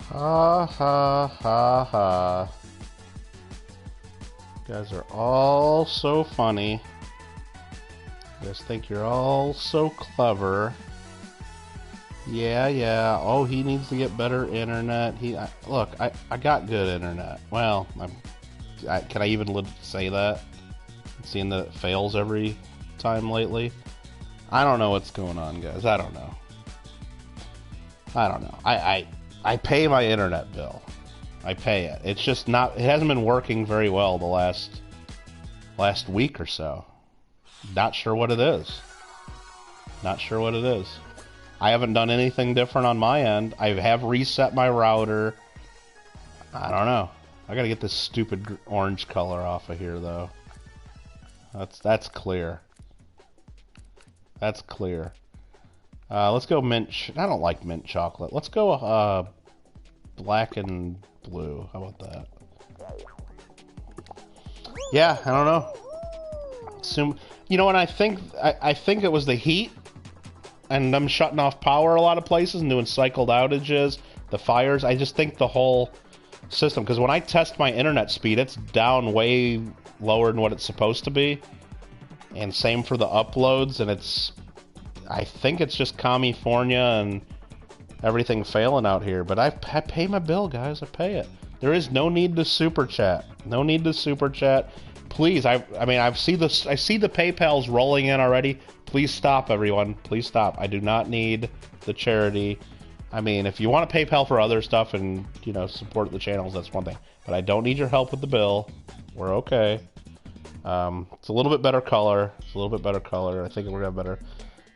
Ha ha ha ha. You guys are all so funny. You guys think you're all so clever. Yeah, yeah. Oh, he needs to get better internet. Look, I got good internet. Well, can I even say that? Seeing that it fails every time lately. I don't know what's going on, guys. I don't know. I pay my internet bill. I pay it. It's just not. It hasn't been working very well the last week or so. Not sure what it is. Not sure what it is. I haven't done anything different on my end. I have reset my router. I don't know. I gotta get this stupid orange color off of here, though. That's clear. That's clear. Let's go mint. I don't like mint chocolate. Let's go black and blue. How about that? Yeah, I don't know. You know what? I think it was the heat and them shutting off power a lot of places and doing cycled outages, the fires. I just think the whole system, because when I test my internet speed, it's down way lower than what it's supposed to be, and same for the uploads. And I think it's just California and everything failing out here. But I pay my bill, guys. I pay it. There is no need to super chat. No need to super chat. Please, I see the PayPal's rolling in already. Please stop, everyone. Please stop. I do not need the charity. I mean, if you want to PayPal for other stuff and, you know, support the channels, that's one thing. But I don't need your help with the bill. We're okay. It's a little bit better color. It's a little bit better color. I think we're gonna have better.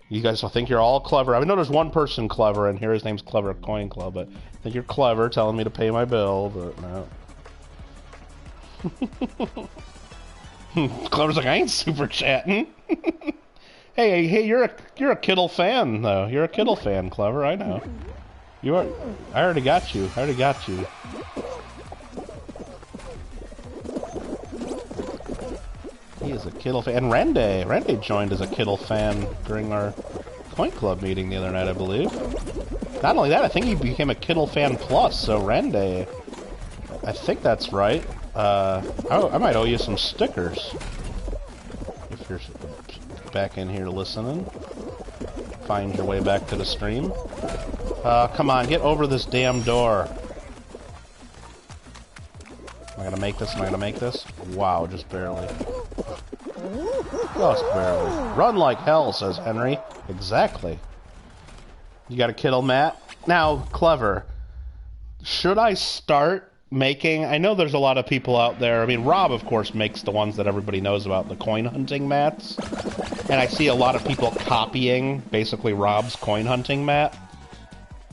You guys think you're all clever. I know there's one person clever in here. His name's Clever Coin Club, but I think you're clever telling me to pay my bill, but no. Clever's like, I ain't super chatting. hey, you're a Kittle fan though. You're a Kittle fan, Clever. I know. You are. I already got you. I already got you. He is a Kittle fan. And Rende joined as a Kittle fan during our Coin Club meeting the other night, I believe. Not only that, I think he became a Kittle fan plus. So Rende, I think that's right. I might owe you some stickers if you're back in here listening. Find your way back to the stream. Come on, get over this damn door. Am I gonna make this? Am I gonna make this? Wow, just barely. Just barely. Run like hell, says Henry. Exactly. You got a Kittle mat? Now, Clever, should I start making... I know there's a lot of people out there. I mean, Rob, of course, makes the ones that everybody knows about, the coin hunting mats. And I see a lot of people copying, basically, Rob's coin hunting mat.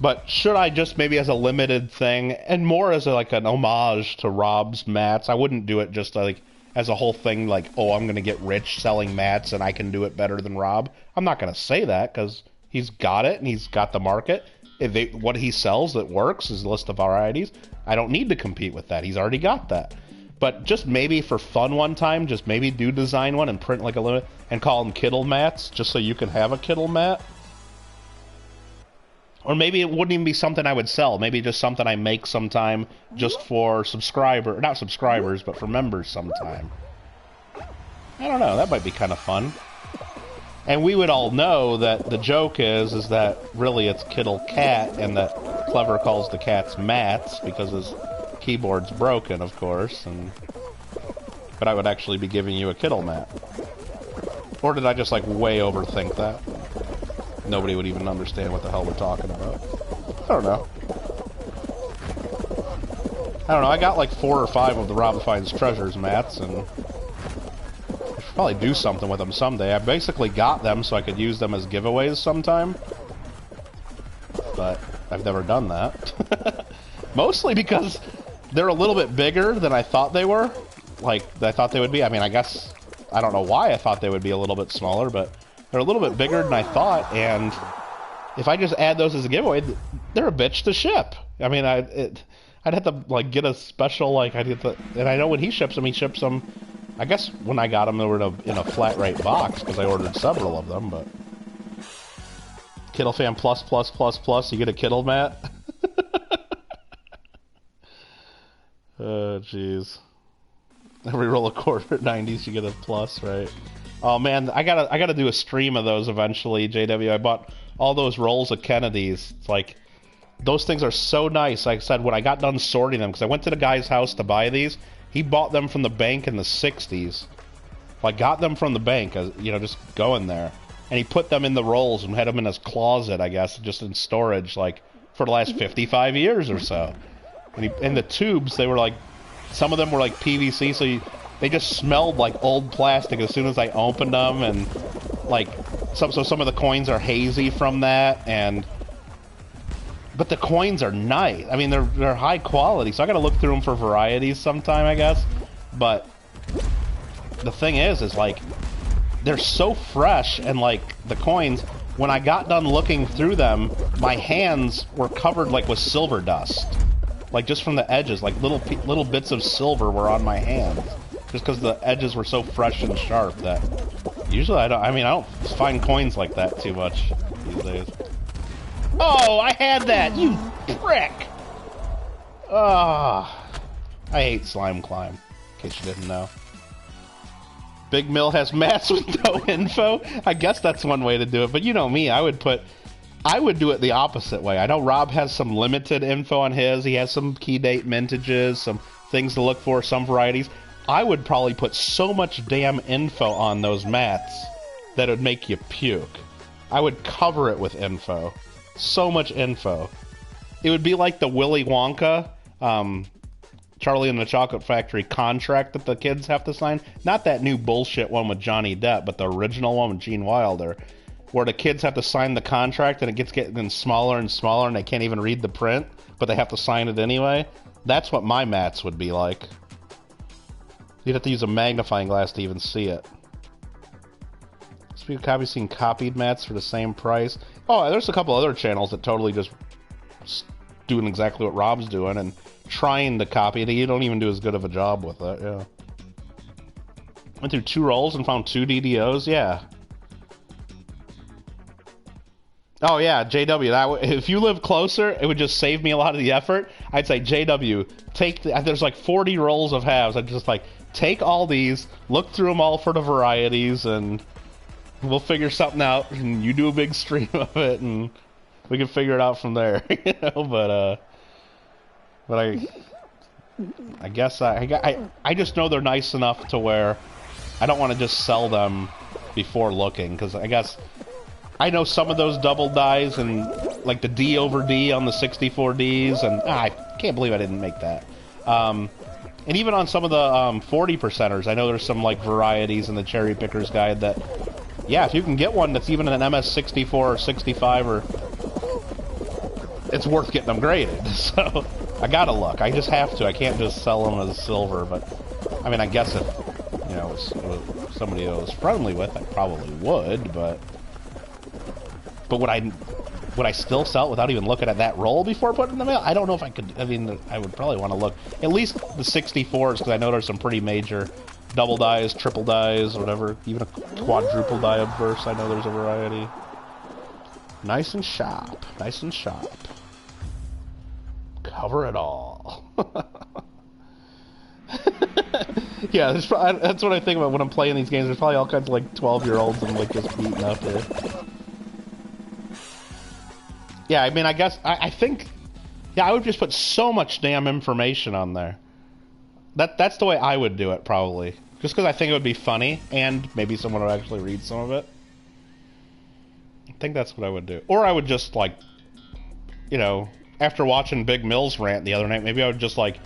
But should I just maybe as a limited thing, and more as like an homage to Rob's mats? I wouldn't do it just like as a whole thing, like, oh, I'm going to get rich selling mats and I can do it better than Rob. I'm not going to say that because he's got it and he's got the market. What he sells that works is a list of varieties. I don't need to compete with that. He's already got that. But just maybe for fun one time, just maybe do design one and print like a limit and call them Kittle mats just so you can have a Kittle mat. Or maybe it wouldn't even be something I would sell. Maybe just something I make sometime just for not subscribers, but for members sometime. I don't know. That might be kind of fun. And we would all know that the joke is that really it's Kittle Cat, and that Clever calls the cats mats because his keyboard's broken, of course. But I would actually be giving you a Kittle mat. Or did I just like way overthink that? Nobody would even understand what the hell we're talking about. I don't know. I got like 4 or 5 of the Rob Finds Treasures mats, and I should probably do something with them someday. I basically got them so I could use them as giveaways sometime. But I've never done that. Mostly because they're a little bit bigger than I thought they were. Like, I thought they would be. I mean, I guess... I don't know why I thought they would be a little bit smaller, but... They're a little bit bigger than I thought, and if I just add those as a giveaway, they're a bitch to ship. I mean, I'd have to like get a special and I know when he ships them. I guess when I got them, they were in a flat rate box because I ordered several of them. But Kittle fan plus, you get a Kittle mat. jeez. Every roll a quarter 90s, you get a plus, right? Oh man, I gotta do a stream of those eventually, JW. I bought all those rolls of Kennedy's. It's like, those things are so nice. Like I said, when I got done sorting them, because I went to the guy's house to buy these, he bought them from the bank in the 60s. Like, got them from the bank, you know, just going there. And he put them in the rolls and had them in his closet, I guess, just in storage, like, for the last 55 years or so. And the tubes, they were like, some of them were like PVC, so they just smelled like old plastic as soon as I opened them, and like, so some of the coins are hazy from that, but the coins are nice. I mean, they're high quality, so I gotta look through them for varieties sometime, I guess. But the thing is like, they're so fresh, and like, the coins, when I got done looking through them, my hands were covered like with silver dust. Like, just from the edges, like little bits of silver were on my hands. Just because the edges were so fresh and sharp that usually I don't find coins like that too much these days. Oh, I had that, you prick! Ah, I hate Slime Climb, in case you didn't know. Big Mill has mats with no info? I guess that's one way to do it, but you know me, I would do it the opposite way. I know Rob has some limited info on his. He has some key date mintages, some things to look for, some varieties. I would probably put so much damn info on those mats that it would make you puke. I would cover it with info. So much info. It would be like the Willy Wonka, Charlie and the Chocolate Factory contract that the kids have to sign. Not that new bullshit one with Johnny Depp, but the original one with Gene Wilder, where the kids have to sign the contract and it gets getting smaller and smaller and they can't even read the print, but they have to sign it anyway. That's what my mats would be like. You'd have to use a magnifying glass to even see it. Speaking of copies, seen copied mats for the same price. Oh, there's a couple other channels that totally just doing exactly what Rob's doing and trying to copy it. You don't even do as good of a job with it, yeah. Went through 2 rolls and found 2 DDOs, yeah. Oh yeah, JW, if you live closer, it would just save me a lot of the effort. I'd say, JW, there's like 40 rolls of halves. I'd just like, take all these, look through them all for the varieties, and we'll figure something out, and you do a big stream of it, and we can figure it out from there, you know, but I guess I just know they're nice enough to where I don't want to just sell them before looking, because I guess I know some of those double dies and like the D over D on the 64Ds, and I can't believe I didn't make that. And even on some of the 40 percenters, I know there's some like varieties in the Cherry Picker's Guide that, yeah, if you can get one that's even an MS64 or 65, or it's worth getting them graded. So I gotta look. I just have to. I can't just sell them as silver. But I mean, I guess if you know it was somebody that was friendly with, I probably would. But would I still sell it without even looking at that roll before putting it in the mail? I don't know if I could. I mean, I would probably want to look at least the 64s, because I know there's some pretty major double dies, triple dies, whatever. Even a quadruple die obverse, I know there's a variety. Nice and sharp. Nice and sharp. Cover it all. Yeah, that's what I think about when I'm playing these games. There's probably all kinds of like 12-year-olds and like just beating up here. Yeah, I mean, I guess, I think, yeah, I would just put so much damn information on there. That's the way I would do it, probably. Just because I think it would be funny, and maybe someone would actually read some of it. I think that's what I would do. Or I would just, like, you know, after watching Big Mill's rant the other night, maybe I would just, like,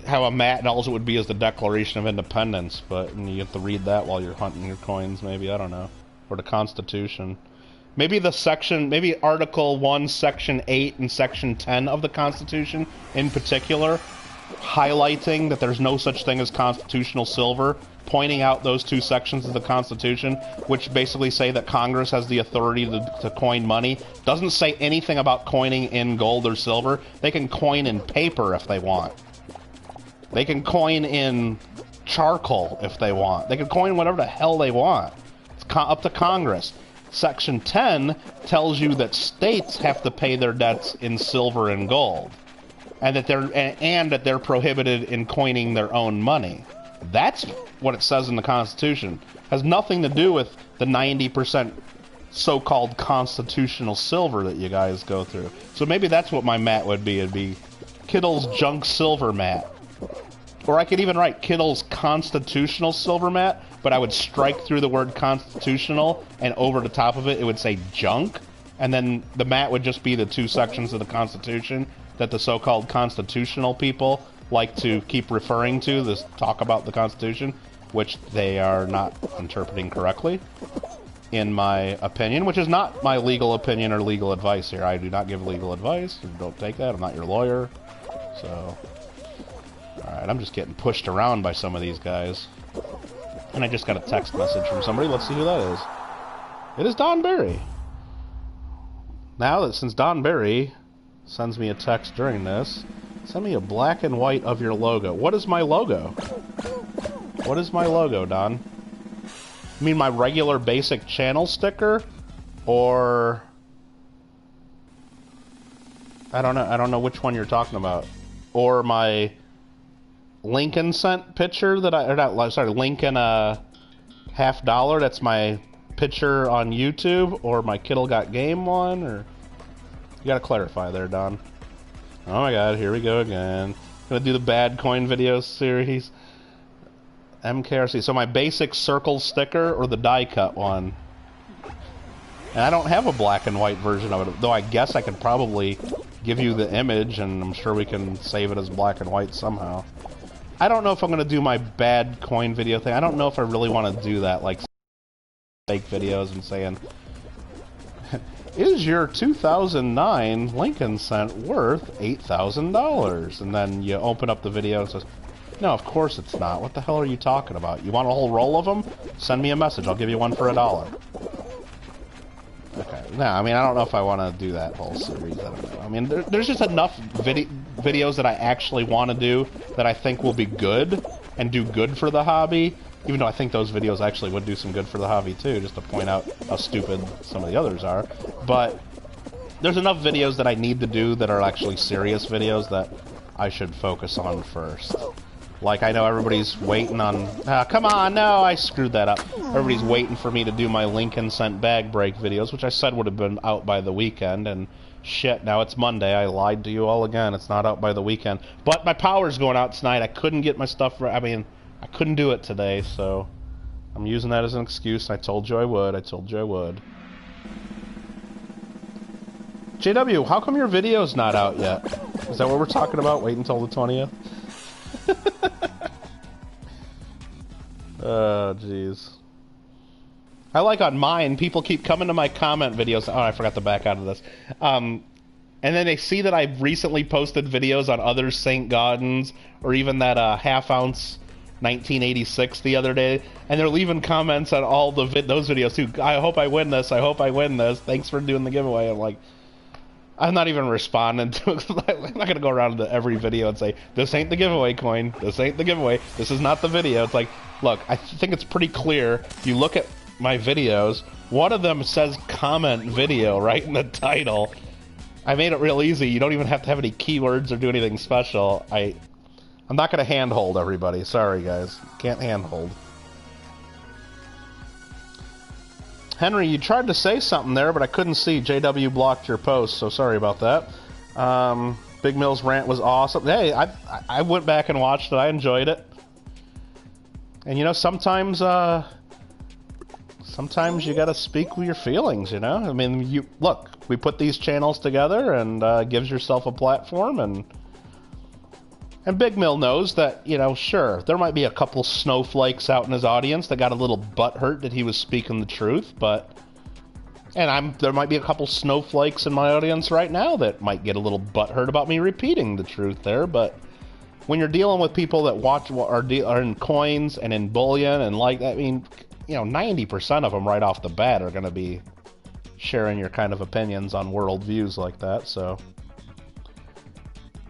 have a mat, and all it would be is the Declaration of Independence, and you have to read that while you're hunting your coins, maybe, I don't know. Or the Constitution. Maybe maybe Article 1, Section 8, and Section 10 of the Constitution, in particular, highlighting that there's no such thing as constitutional silver, pointing out those 2 sections of the Constitution, which basically say that Congress has the authority to coin money. Doesn't say anything about coining in gold or silver. They can coin in paper if they want. They can coin in charcoal if they want. They can coin whatever the hell they want. It's up to Congress. Section 10 tells you that states have to pay their debts in silver and gold. and that they're prohibited in coining their own money. That's what it says in the Constitution. It has nothing to do with the 90% so-called constitutional silver that you guys go through. So maybe that's what my mat would be. It'd be Kittle's junk silver mat. Or I could even write Kittle's constitutional silver mat, but I would strike through the word constitutional, and over the top of it, it would say junk. And then the mat would just be the two sections of the Constitution that the so-called constitutional people like to keep referring to, this talk about the Constitution, which they are not interpreting correctly, in my opinion, which is not my legal opinion or legal advice here. I do not give legal advice. Don't take that. I'm not your lawyer. So, alright, I'm just getting pushed around by some of these guys. And I just got a text message from somebody. Let's see who that is. It is Don Berry. Now that since Don Berry sends me a text during this, send me a black and white of your logo. What is my logo? What is my logo, Don? You mean my regular basic channel sticker? Or... I don't know which one you're talking about. Or my Lincoln cent picture that Lincoln $50, that's my picture on YouTube, or my Kittle Got Game one, or... You gotta clarify there, Don. Oh my god, here we go again. Gonna do the bad coin videos series. MKRC. So my basic circle sticker or the die cut one? And I don't have a black and white version of it, though I guess I could probably give you the image, and I'm sure we can save it as black and white somehow. I don't know if I'm gonna do my bad coin video thing. I don't know if I really want to do that, like fake videos and saying, is your 2009 Lincoln cent worth $8,000? And then you open up the video and it says, no, of course it's not. What the hell are you talking about? You want a whole roll of them? Send me a message. I'll give you one for $1. Okay. No, I mean, I don't know if I want to do that whole series. I don't know. I mean, there's just enough videos that I actually want to do that I think will be good and do good for the hobby. Even though I think those videos actually would do some good for the hobby too, just to point out how stupid some of the others are. But there's enough videos that I need to do that are actually serious videos that I should focus on first. Like, I know everybody's waiting on... come on, no, I screwed that up. Everybody's waiting for me to do my Lincoln cent bag break videos, which I said would have been out by the weekend, and shit, now it's Monday. I lied to you all again. It's not out by the weekend. But my power's going out tonight. I couldn't get my stuff... I mean... I couldn't do it today, so I'm using that as an excuse. I told you I would. I told you I would. JW, how come your video's not out yet? Is that what we're talking about? Wait until the 20th? Oh, jeez. I like on mine, people keep coming to my comment videos. Oh, I forgot to back out of this. And then they see that I've recently posted videos on other St. Gaudens, or even that half-ounce 1986 the other day, and they're leaving comments on all the those videos too. I hope I win this. I hope I win this. Thanks for doing the giveaway. I'm like, I'm not even responding to it. I'm not gonna go around to every video and say, this ain't the giveaway coin. This ain't the giveaway. This is not the video. It's like, look, I think it's pretty clear. You look at my videos, one of them says comment video right in the title. I made it real easy. You don't even have to have any keywords or do anything special. I'm not going to handhold everybody. Sorry, guys. Can't handhold. Henry, you tried to say something there, but I couldn't see. JW blocked your post, so sorry about that. Big Mill's rant was awesome. Hey, I went back and watched it. I enjoyed it. And, you know, sometimes you got to speak with your feelings, you know? I mean, look, we put these channels together and gives yourself a platform, and Big Mill knows that, you know, sure, there might be a couple snowflakes out in his audience that got a little butthurt that he was speaking the truth, but... And there might be a couple snowflakes in my audience right now that might get a little butthurt about me repeating the truth there, but... When you're dealing with people that are in coins and in bullion and like that, I mean, you know, 90% of them right off the bat are going to be sharing your kind of opinions on world views like that, so...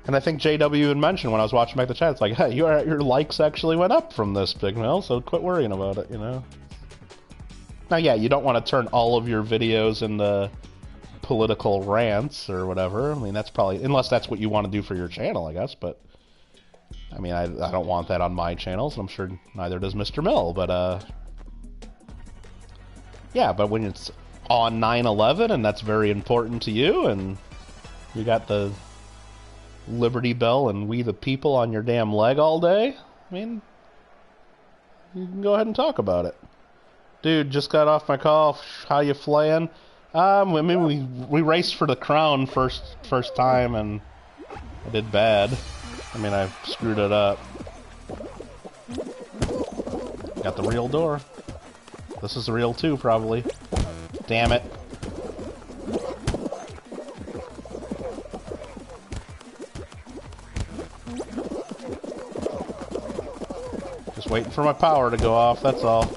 And I think JW had mentioned when I was watching back the chat, it's like, hey, your likes actually went up from this, Big Mill, so quit worrying about it, you know? Now, yeah, you don't want to turn all of your videos into political rants or whatever. I mean, that's probably, unless that's what you want to do for your channel, I guess, but I mean, I don't want that on my channels. I'm sure neither does Mr. Mill, but yeah, but when it's on 9/11 and that's very important to you, and you got the Liberty Bell and We the People on your damn leg all day, I mean, you can go ahead and talk about it. Dude, just got off my call. How you flaying? I mean, we raced for the crown first time, and I did bad. I mean, I screwed it up. Got the real door. This is the real too, probably. Damn it. Just waiting for my power to go off, that's all.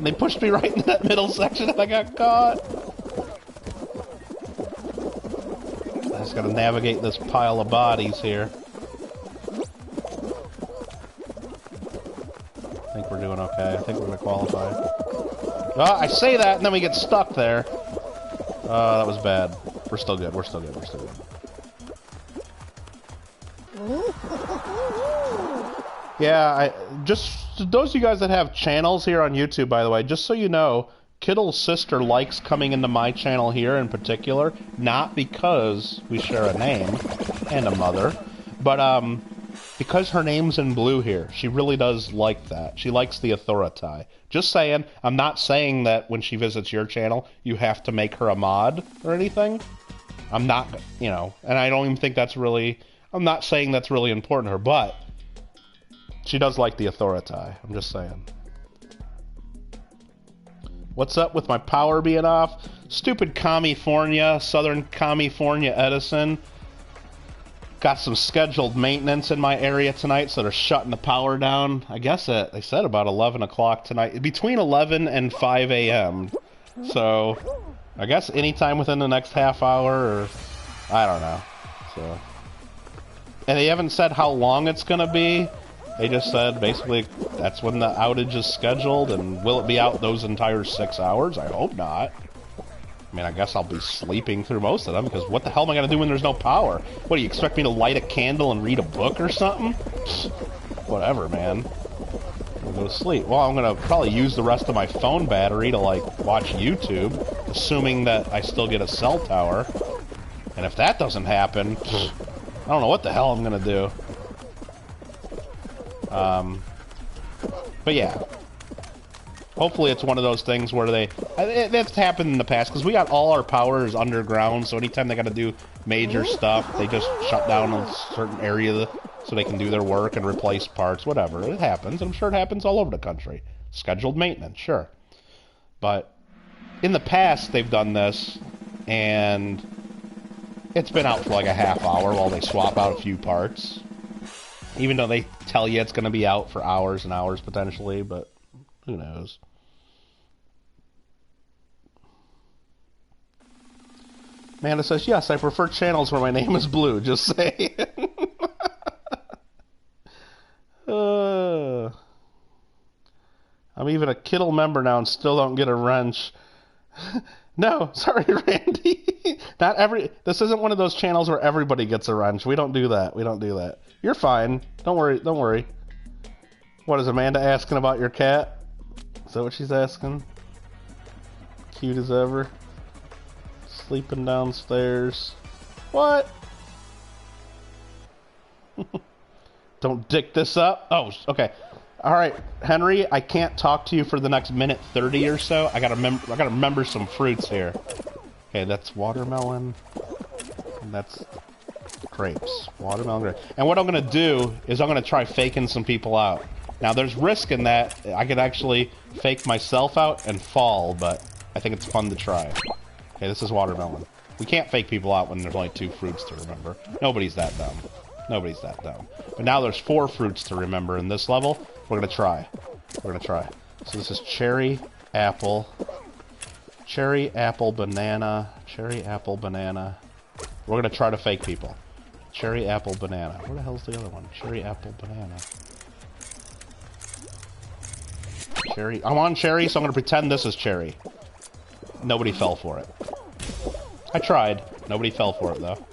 They pushed me right in that middle section and I got caught. I just gotta navigate this pile of bodies here. I think we're doing okay. I think we're gonna qualify. Oh, I say that and then we get stuck there. That was bad. We're still good, we're still good, we're still good. Yeah, just those of you guys that have channels here on YouTube, by the way, just so you know, Kittle's sister likes coming into my channel here in particular, not because we share a name and a mother, but because her name's in blue here. She really does like that. She likes the authority. Just saying, I'm not saying that when she visits your channel, you have to make her a mod or anything. I'm not, you know, and I don't even think that's really, I'm not saying that's really important to her, but she does like the authority. I'm just saying. What's up with my power being off? Stupid California, Southern California Edison. Got some scheduled maintenance in my area tonight, so they're shutting the power down. I guess they said about 11 o'clock tonight. Between 11 and 5 a.m. So, I guess anytime within the next half hour, or I don't know. So, and they haven't said how long it's going to be. They just said, basically, that's when the outage is scheduled, and will it be out those entire 6 hours? I hope not. I mean, I guess I'll be sleeping through most of them, because what the hell am I going to do when there's no power? What, do you expect me to light a candle and read a book or something? Whatever, man. I'll go to sleep. Well, I'm going to probably use the rest of my phone battery to, like, watch YouTube, assuming that I still get a cell tower. And if that doesn't happen, I don't know what the hell I'm going to do. But yeah, hopefully it's one of those things where that's happened in the past, because we got all our powers underground, so anytime they got to do major stuff, they just shut down a certain area so they can do their work and replace parts, whatever. It happens. I'm sure it happens all over the country. Scheduled maintenance, sure. But in the past, they've done this, and it's been out for like a half hour while they swap out a few parts. Even though they tell you it's going to be out for hours and hours potentially, but who knows. Amanda says, yes, I prefer channels where my name is blue, just saying. I'm even a Kittle member now and still don't get a wrench. No, sorry, Randy. This isn't one of those channels where everybody gets a wrench. We don't do that. We don't do that. You're fine. Don't worry. Don't worry. What is Amanda asking about your cat? Is that what she's asking? Cute as ever. Sleeping downstairs. What? Don't dick this up. Oh, okay. All right, Henry, I can't talk to you for the next minute 30 or so. I gotta remember some fruits here. Okay, that's watermelon. And that's grapes. Watermelon, grapes. And what I'm gonna do is I'm gonna try faking some people out. Now, there's risk in that. I could actually fake myself out and fall, but I think it's fun to try. Okay, this is watermelon. We can't fake people out when there's only 2 fruits to remember. Nobody's that dumb. Nobody's that dumb. But now there's 4 fruits to remember in this level. We're gonna try. We're gonna try. So this is cherry, apple, banana, cherry, apple, banana. We're gonna try to fake people. Cherry, apple, banana. Where the hell's the other one? Cherry, apple, banana. Cherry. I'm on cherry, so I'm gonna pretend this is cherry. Nobody fell for it. I tried. Nobody fell for it, though.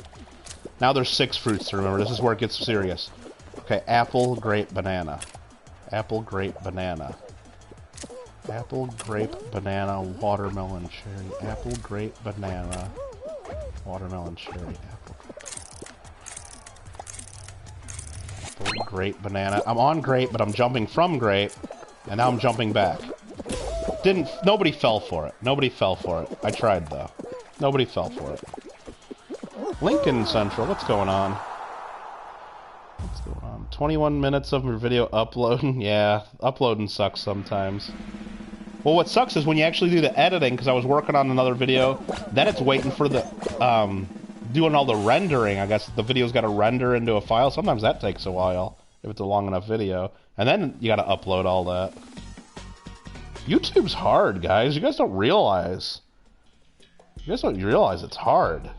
Now there's 6 fruits to remember. This is where it gets serious. Okay, apple, grape, banana. Apple, grape, banana. Apple, grape, banana, watermelon, cherry. Apple, grape, banana, watermelon, cherry. Apple, grape, banana. I'm on grape, but I'm jumping from grape, and now I'm jumping back. Nobody fell for it. Nobody fell for it. I tried, though. Nobody fell for it. Lincoln Central, what's going on? What's going on? 21 minutes of your video uploading. Yeah, uploading sucks sometimes. Well, what sucks is when you actually do the editing, because I was working on another video, then it's waiting for the, doing all the rendering. I guess the video's got to render into a file. Sometimes that takes a while, if it's a long enough video. And then you got to upload all that. YouTube's hard, guys. You guys don't realize. You guys don't realize it's hard.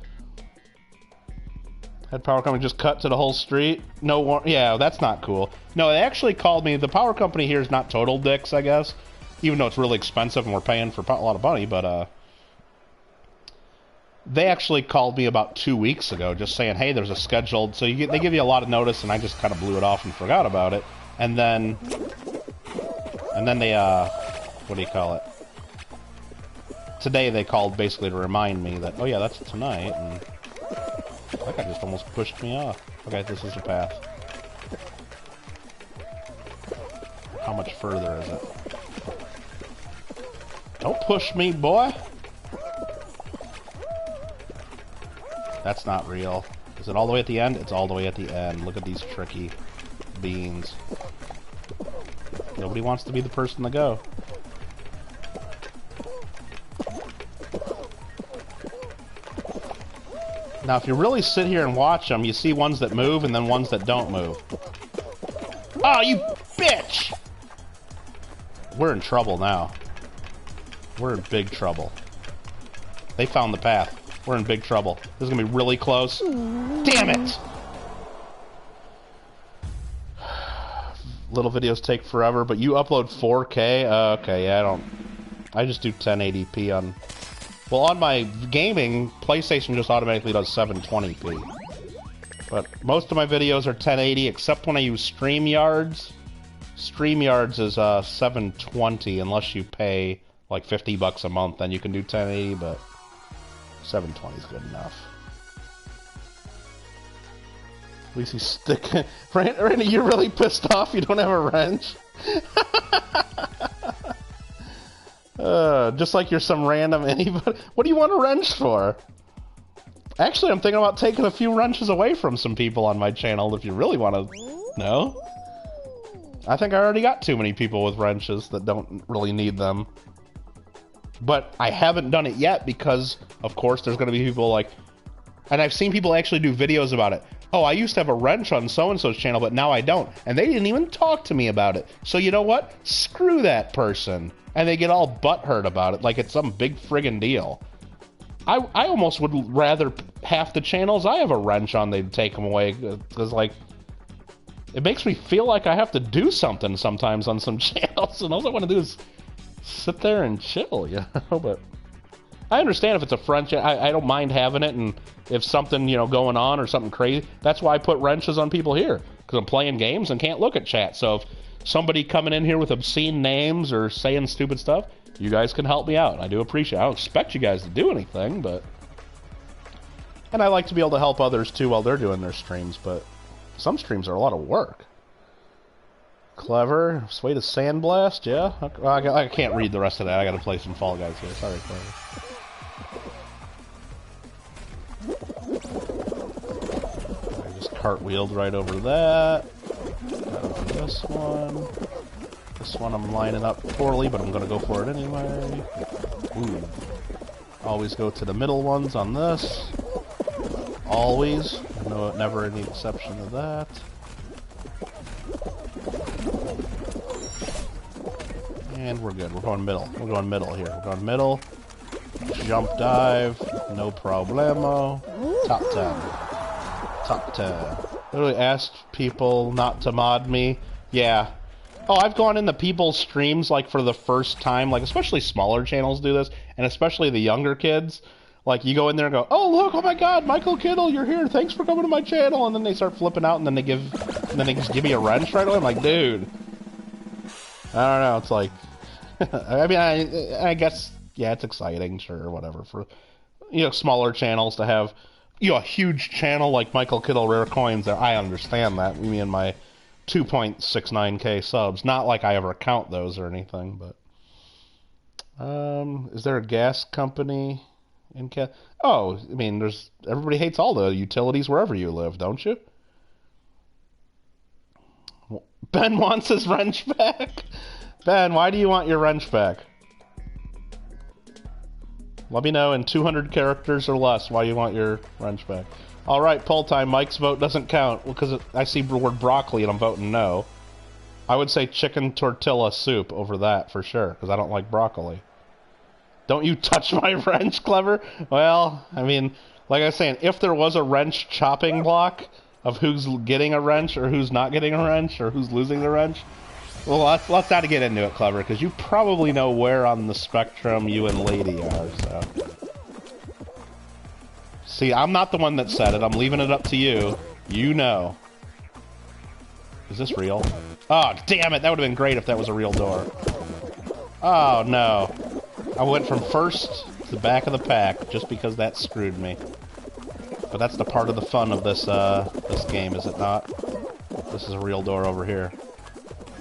Had power company just cut to the whole street? No, yeah, that's not cool. No, they actually called me. The power company here is not total dicks, I guess. Even though it's really expensive and we're paying for a lot of money, but, they actually called me about 2 weeks ago just saying, hey, there's a scheduled... So they give you a lot of notice, and I just kind of blew it off and forgot about it. And then they, what do you call it? Today they called basically to remind me that, oh yeah, that's tonight, and... That guy just almost pushed me off. Okay, this is the path. How much further is it? Don't push me, boy! That's not real. Is it all the way at the end? It's all the way at the end. Look at these tricky beans. Nobody wants to be the person to go. Now, if you really sit here and watch them, you see ones that move and then ones that don't move. Oh, you bitch! We're in trouble now. We're in big trouble. They found the path. We're in big trouble. This is gonna be really close. Damn it! Little videos take forever, but you upload 4K? Okay, yeah, I just do 1080p on... Well, on my gaming, PlayStation just automatically does 720p. But most of my videos are 1080, except when I use StreamYards. StreamYards is 720, unless you pay like $50 a month, then you can do 1080, but 720 is good enough. At least he's sticking... Randy, you're really pissed off you don't have a wrench? Just like you're some random anybody. What do you want a wrench for? Actually, I'm thinking about taking a few wrenches away from some people on my channel if you really want to know. I think I already got too many people with wrenches that don't really need them. But I haven't done it yet because, of course, there's going to be people like... And I've seen people actually do videos about it. Oh, I used to have a wrench on so-and-so's channel, but now I don't. And they didn't even talk to me about it. So you know what? Screw that person. And they get all butthurt about it like it's some big friggin' deal. I almost would rather half the channels I have a wrench on, they'd take them away. Because, like, it makes me feel like I have to do something sometimes on some channels. And all I want to do is sit there and chill, you know? But I understand if it's a French, I don't mind having it. And if something, you know, going on or something crazy, that's why I put wrenches on people here. Because I'm playing games and can't look at chat. So if somebody coming in here with obscene names or saying stupid stuff, you guys can help me out. I do appreciate it. I don't expect you guys to do anything, but... And I like to be able to help others, too, while they're doing their streams, but some streams are a lot of work. Clever. Sway to Sandblast, yeah? I can't read the rest of that. I gotta play some Fall Guys here. Sorry, Clever. I just cartwheeled right over that. Got over this one. This one I'm lining up poorly, but I'm going to go for it anyway. Ooh. Always go to the middle ones on this. Always. No, never any exception to that. And we're good. We're going middle. We're going middle here. We're going middle. Jump dive. No problemo. Top 10. Top 10. Literally asked people not to mod me. Yeah. Oh, I've gone into people's streams, like, for the first time, like, especially smaller channels do this, and especially the younger kids. Like, you go in there and go, oh, look, oh my god, Michael Kittle, you're here, thanks for coming to my channel, and then they start flipping out, and then they just give me a wrench right away. I'm like, dude. I don't know, it's like, I mean, I guess, yeah, it's exciting, sure, whatever, for, you know, smaller channels to have, you know, a huge channel like Michael Kittle Rare Coins, I understand that, me and my 2.69k subs, not like I ever count those or anything, but, is there a gas company in Oh, I mean, everybody hates all the utilities wherever you live, don't you? Ben wants his wrench back. Ben, why do you want your wrench back? Let me know in 200 characters or less why you want your wrench back. Alright, poll time. Mike's vote doesn't count because I see the word broccoli and I'm voting no. I would say chicken tortilla soup over that for sure because I don't like broccoli. Don't you touch my wrench, Clever? Well, I mean, like I was saying, if there was a wrench chopping block of who's getting a wrench or who's not getting a wrench or who's losing the wrench, well, let's not get into it, Clever, because you probably know where on the spectrum you and Lady are, so. See, I'm not the one that said it. I'm leaving it up to you. You know. Is this real? Oh, damn it. That would have been great if that was a real door. Oh, no. I went from first to the back of the pack just because that screwed me. But that's the part of the fun of this this game, is it not? This is a real door over here.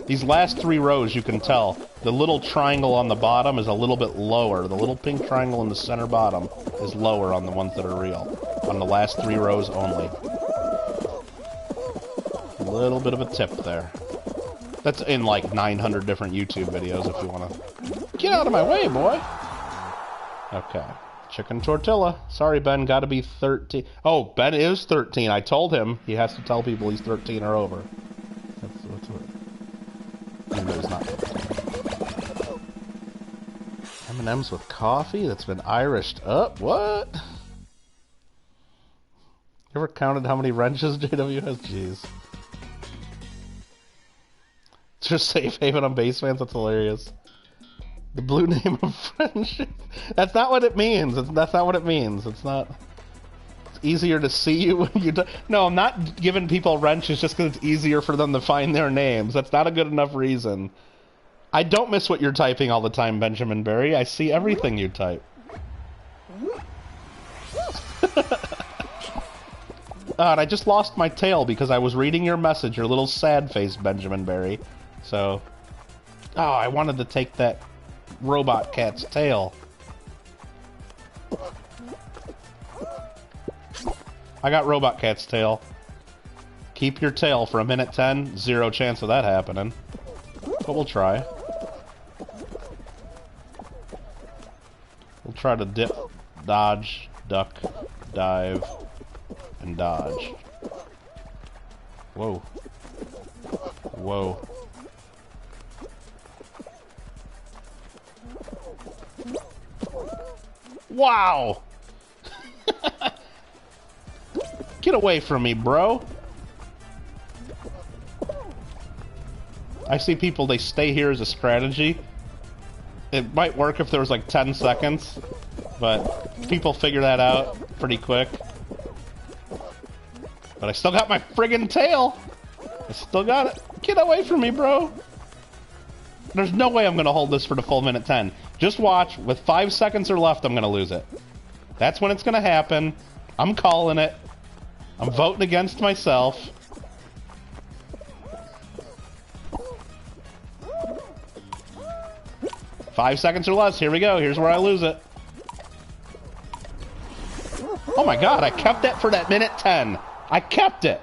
These last 3 rows, you can tell, the little triangle on the bottom is a little bit lower. The little pink triangle in the center bottom is lower on the ones that are real. On the last 3 rows only. A little bit of a tip there. That's in like 900 different YouTube videos if you want to... Get out of my way, boy! Okay. Chicken tortilla. Sorry, Ben, gotta be 13. Oh, Ben is 13. I told him he has to tell people he's 13 or over. That's even though he's not 13. M&M's with coffee that's been Irished up? What? You ever counted how many wrenches JW has? Jeez. Just safe haven on base fans, that's hilarious. The blue name of friendship. That's not what it means. That's not what it means. It's not... It's easier to see you when you do... No, I'm not giving people wrenches just because it's easier for them to find their names. That's not a good enough reason. I don't miss what you're typing all the time, Benjamin Barry. I see everything you type. And I just lost my tail because I was reading your message, your little sad face, Benjamin Barry. So... Oh, I wanted to take that robot cat's tail. I got robot cat's tail. Keep your tail for a minute 10. 0 chance of that happening. But we'll try. We'll try to dip, dodge, duck, dive, and dodge. Whoa. Whoa. Wow! Get away from me, bro. I see people, they stay here as a strategy. It might work if there was like 10 seconds, but people figure that out pretty quick. But I still got my friggin' tail. I still got it. Get away from me, bro. There's no way I'm gonna hold this for the full minute 10. Just watch. With 5 seconds or left, I'm gonna lose it. That's when it's gonna happen. I'm calling it. I'm voting against myself. Five seconds or less. Here we go. Here's where I lose it. Oh my god, I kept it for that minute 10. I kept it.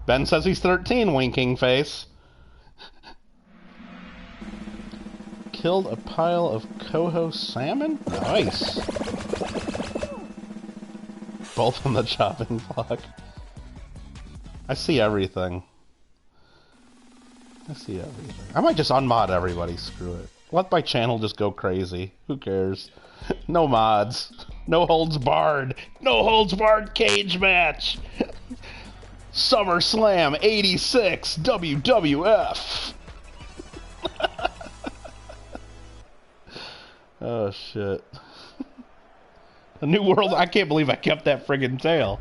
Ben says he's 13, winking face. Killed a pile of coho salmon? Nice. Both on the chopping block. I see everything. I see everything. I might just unmod everybody, screw it. Let my channel just go crazy. Who cares? No mods. No holds barred. No holds barred cage match. SummerSlam 86 WWF. Oh, shit. A new world. I can't believe I kept that friggin' tail.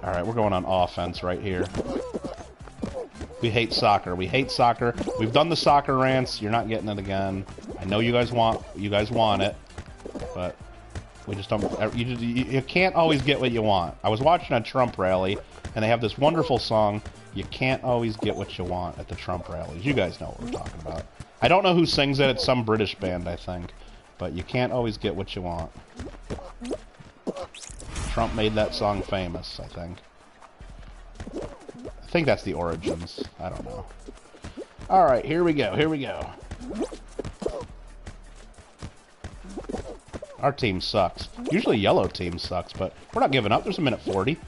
Alright, we're going on offense right here. We hate soccer. We hate soccer. We've done the soccer rants. You're not getting it again. I know you guys want it, but we just don't. You can't always get what you want. I was watching a Trump rally, and they have this wonderful song. You can't always get what you want at the Trump rallies. You guys know what we're talking about. I don't know who sings it. It's some British band, I think. But you can't always get what you want. Trump made that song famous, I think. I think that's the origins. I don't know. Alright, here we go. Here we go. Our team sucks. Usually yellow team sucks, but we're not giving up. There's a minute 40.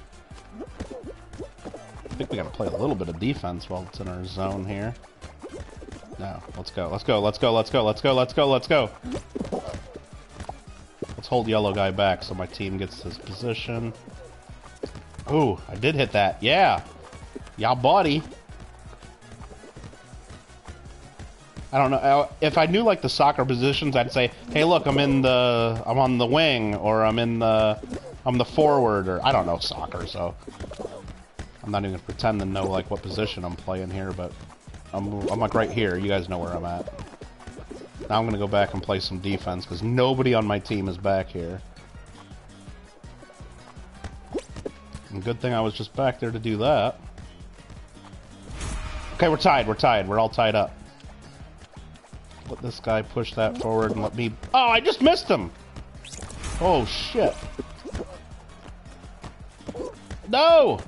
I think we gotta play a little bit of defense while it's in our zone here. No, let's go. Let's go. Let's go. Let's go. Let's go. Let's go. Let's go. Let's hold yellow guy back so my team gets his position. Ooh, I did hit that. Yeah. Yeah, buddy. I don't know. If I knew like the soccer positions, I'd say, "Hey, look, I'm on the wing, or I'm the forward," or I don't know soccer, so I'm not even gonna pretend to know like what position I'm playing here. But I'm like right here. You guys know where I'm at. Now I'm gonna go back and play some defense because nobody on my team is back here. And good thing I was just back there to do that. Okay, we're tied. We're tied. We're all tied up. Let this guy push that forward and let me... Oh, I just missed him! Oh, shit. No!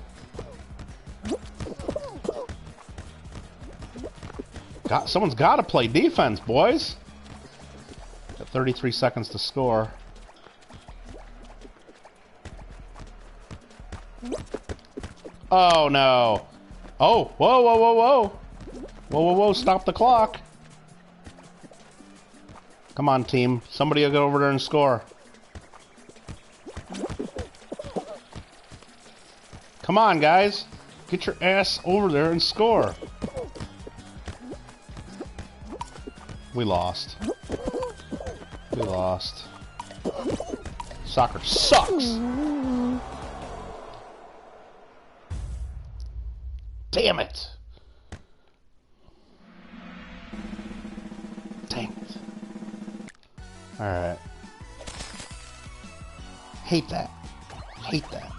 Someone's got to play defense, boys. Got 33 seconds to score. Oh, no. Oh, whoa, whoa, whoa, whoa. Whoa, whoa, whoa, stop the clock. Come on, team. Somebody will get over there and score. Come on, guys. Get your ass over there and score. We lost. We lost. Soccer sucks. Damn it. Dang it. Alright. Hate that. Hate that.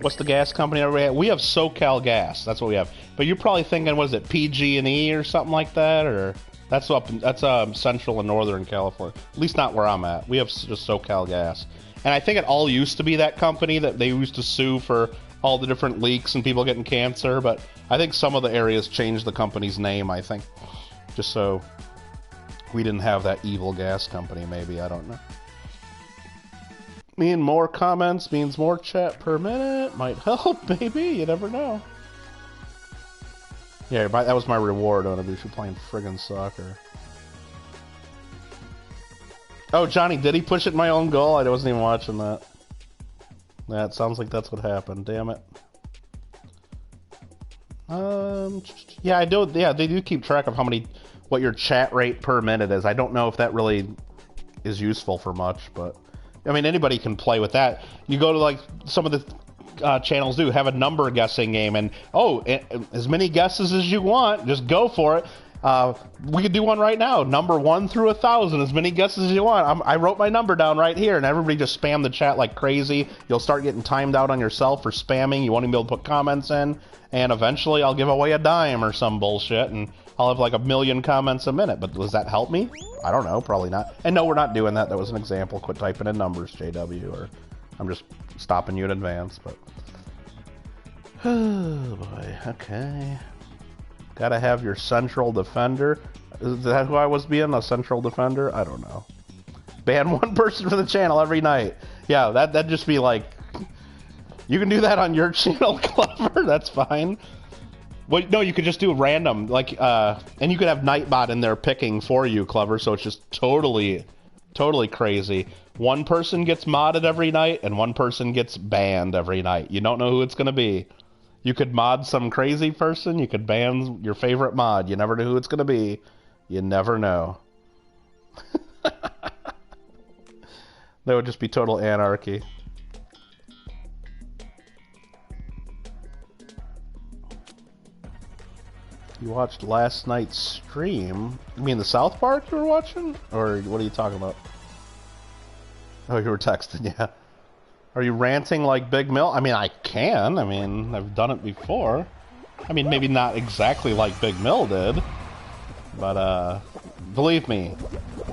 What's the gas company we have? We have SoCal Gas. That's what we have. But you're probably thinking, what is it, PG&E or something like that? Or that's Central and Northern California. At least not where I'm at. We have just SoCal Gas. And I think it all used to be that company that they used to sue for all the different leaks and people getting cancer. But I think some of the areas changed the company's name, I think. Just so we didn't have that evil gas company, maybe. I don't know. Mean more comments means more chat per minute. Might help, maybe. You never know. Yeah, that was my reward on it for playing friggin' soccer. Oh, Johnny, did he push it in my own goal? I wasn't even watching that. Yeah, it sounds like that's what happened. Damn it. Yeah, I do. Yeah, they do keep track of what your chat rate per minute is. I don't know if that really is useful for much, but I mean, anybody can play with that. You go to like some of the channels do have a number guessing game, and as many guesses as you want, just go for it. We could do one right now, number 1 through 1,000, as many guesses as you want. I wrote my number down right here, and everybody just spam the chat like crazy. You'll start getting timed out on yourself for spamming. You won't even be able to put comments in, and eventually I'll give away a dime or some bullshit, and I'll have like 1 million comments a minute. But does that help me? I don't know, probably not. And no, we're not doing that. That was an example. Quit typing in numbers, JW, or I'm just stopping you in advance, but... Oh, boy. Okay. Gotta have your central defender. Is that who I was being? A central defender? I don't know. Ban one person from the channel every night. Yeah, that'd just be like... You can do that on your channel, Clever. That's fine. Well, no, you could just do random, like, and you could have Nightbot in there picking for you, Clever, so it's just totally crazy. One person gets modded every night, and one person gets banned every night. You don't know who it's gonna be. You could mod some crazy person. You could ban your favorite mod. You never know who it's going to be. You never know. That would just be total anarchy. You watched last night's stream? You mean the South Park you were watching? Or what are you talking about? Oh, you were texting, yeah. Are you ranting like Big Mill? I mean, I can. I mean, I've done it before. I mean, maybe not exactly like Big Mill did. But, believe me,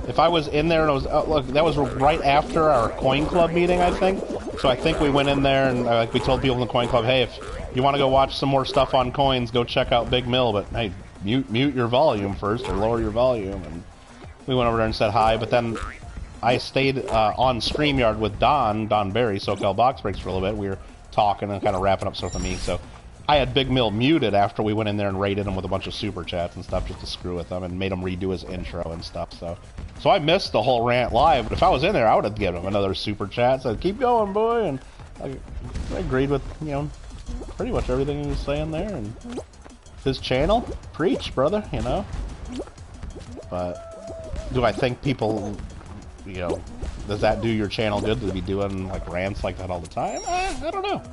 if I was in there and it was... look, that was right after our Coin Club meeting, I think. So I think we went in there and like we told people in the Coin Club, hey, if you want to go watch some more stuff on coins, go check out Big Mill, but hey, mute your volume first, or lower your volume. And we went over there and said hi, but then I stayed on StreamYard with Don Berry, SoCal Box Breaks, for a little bit. We were talking and kind of wrapping up stuff with me, so I had Big Mill muted after we went in there and raided him with a bunch of super chats and stuff just to screw with him and made him redo his intro and stuff, so I missed the whole rant live, but if I was in there, I would have given him another super chat, said, keep going, boy, and I agreed with, you know, pretty much everything he was saying there, and his channel, preach, brother, you know. But do I think people, you know, does that do your channel good to be doing like rants like that all the time? I don't know.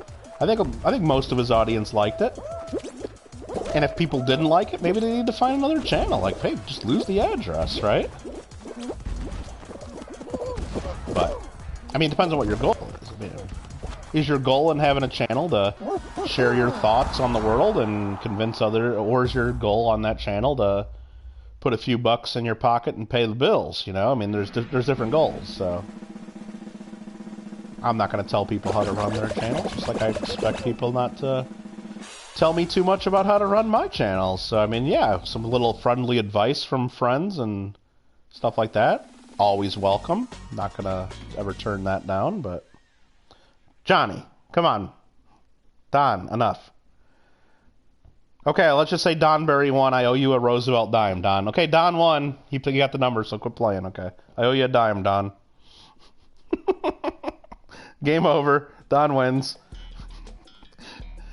I think most of his audience liked it, and if people didn't like it, maybe they need to find another channel. Like, hey, just lose the address, right? But I mean, it depends on what your goal is. I mean, is your goal in having a channel to share your thoughts on the world and convince or is your goal on that channel to put a few bucks in your pocket and pay the bills? You know, I mean, there's different goals. So I'm not going to tell people how to run their channels, just like I expect people not to tell me too much about how to run my channel. So I mean, yeah, some little friendly advice from friends and stuff like that, always welcome. Not going to ever turn that down, but Johnny, come on. Don, enough. Okay, let's just say Don Berry won. I owe you a Roosevelt dime, Don. Okay, Don won. You got the number, so quit playing, okay? I owe you a dime, Don. Game over. Don wins.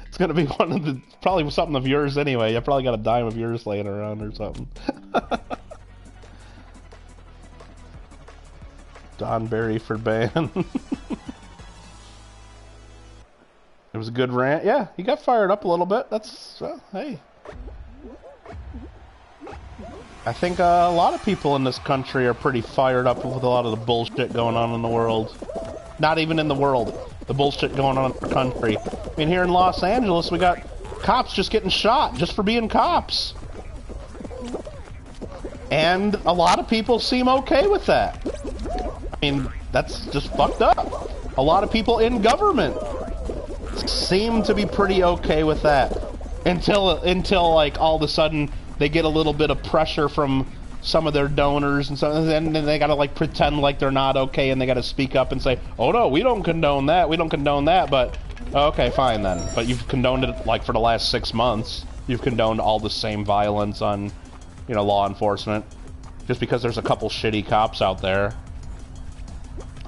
It's going to be one of the... probably something of yours anyway. You probably got a dime of yours laying around or something. Don Berry for ban. It was a good rant. Yeah, he got fired up a little bit. That's, hey. I think a lot of people in this country are pretty fired up with a lot of the bullshit going on in the world. Not even in the world. The bullshit going on in the country. I mean, here in Los Angeles, we got cops just getting shot just for being cops. And a lot of people seem okay with that. I mean, that's just fucked up. A lot of people in government seem to be pretty okay with that until like all of a sudden they get a little bit of pressure from some of their donors and something, and then they gotta like pretend like they're not okay, and they gotta speak up and say, oh no, we don't condone that, but okay, fine then, but you've condoned it like for the last 6 months. You've condoned all the same violence on, you know, law enforcement just because there's a couple shitty cops out there.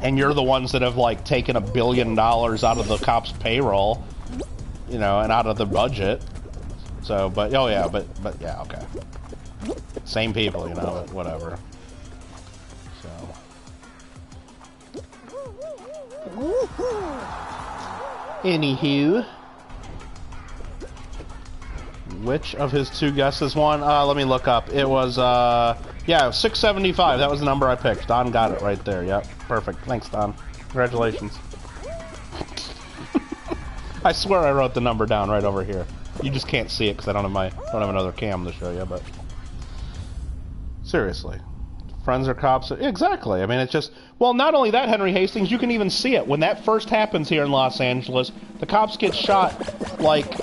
And you're the ones that have, like, taken $1 billion out of the cops' payroll, you know, and out of the budget. So, but, oh yeah, but yeah, okay. Same people, you know, whatever. So. Anywho. Which of his two guesses won? Let me look up. It was, yeah, 675. That was the number I picked. Don got it right there. Yep. Perfect. Thanks, Don. Congratulations. I swear I wrote the number down right over here. You just can't see it because I don't have another cam to show you, but seriously. Friends are cops. Exactly. I mean, it's just, well, not only that, Henry Hastings, you can even see it. When that first happens here in Los Angeles, the cops get shot, like,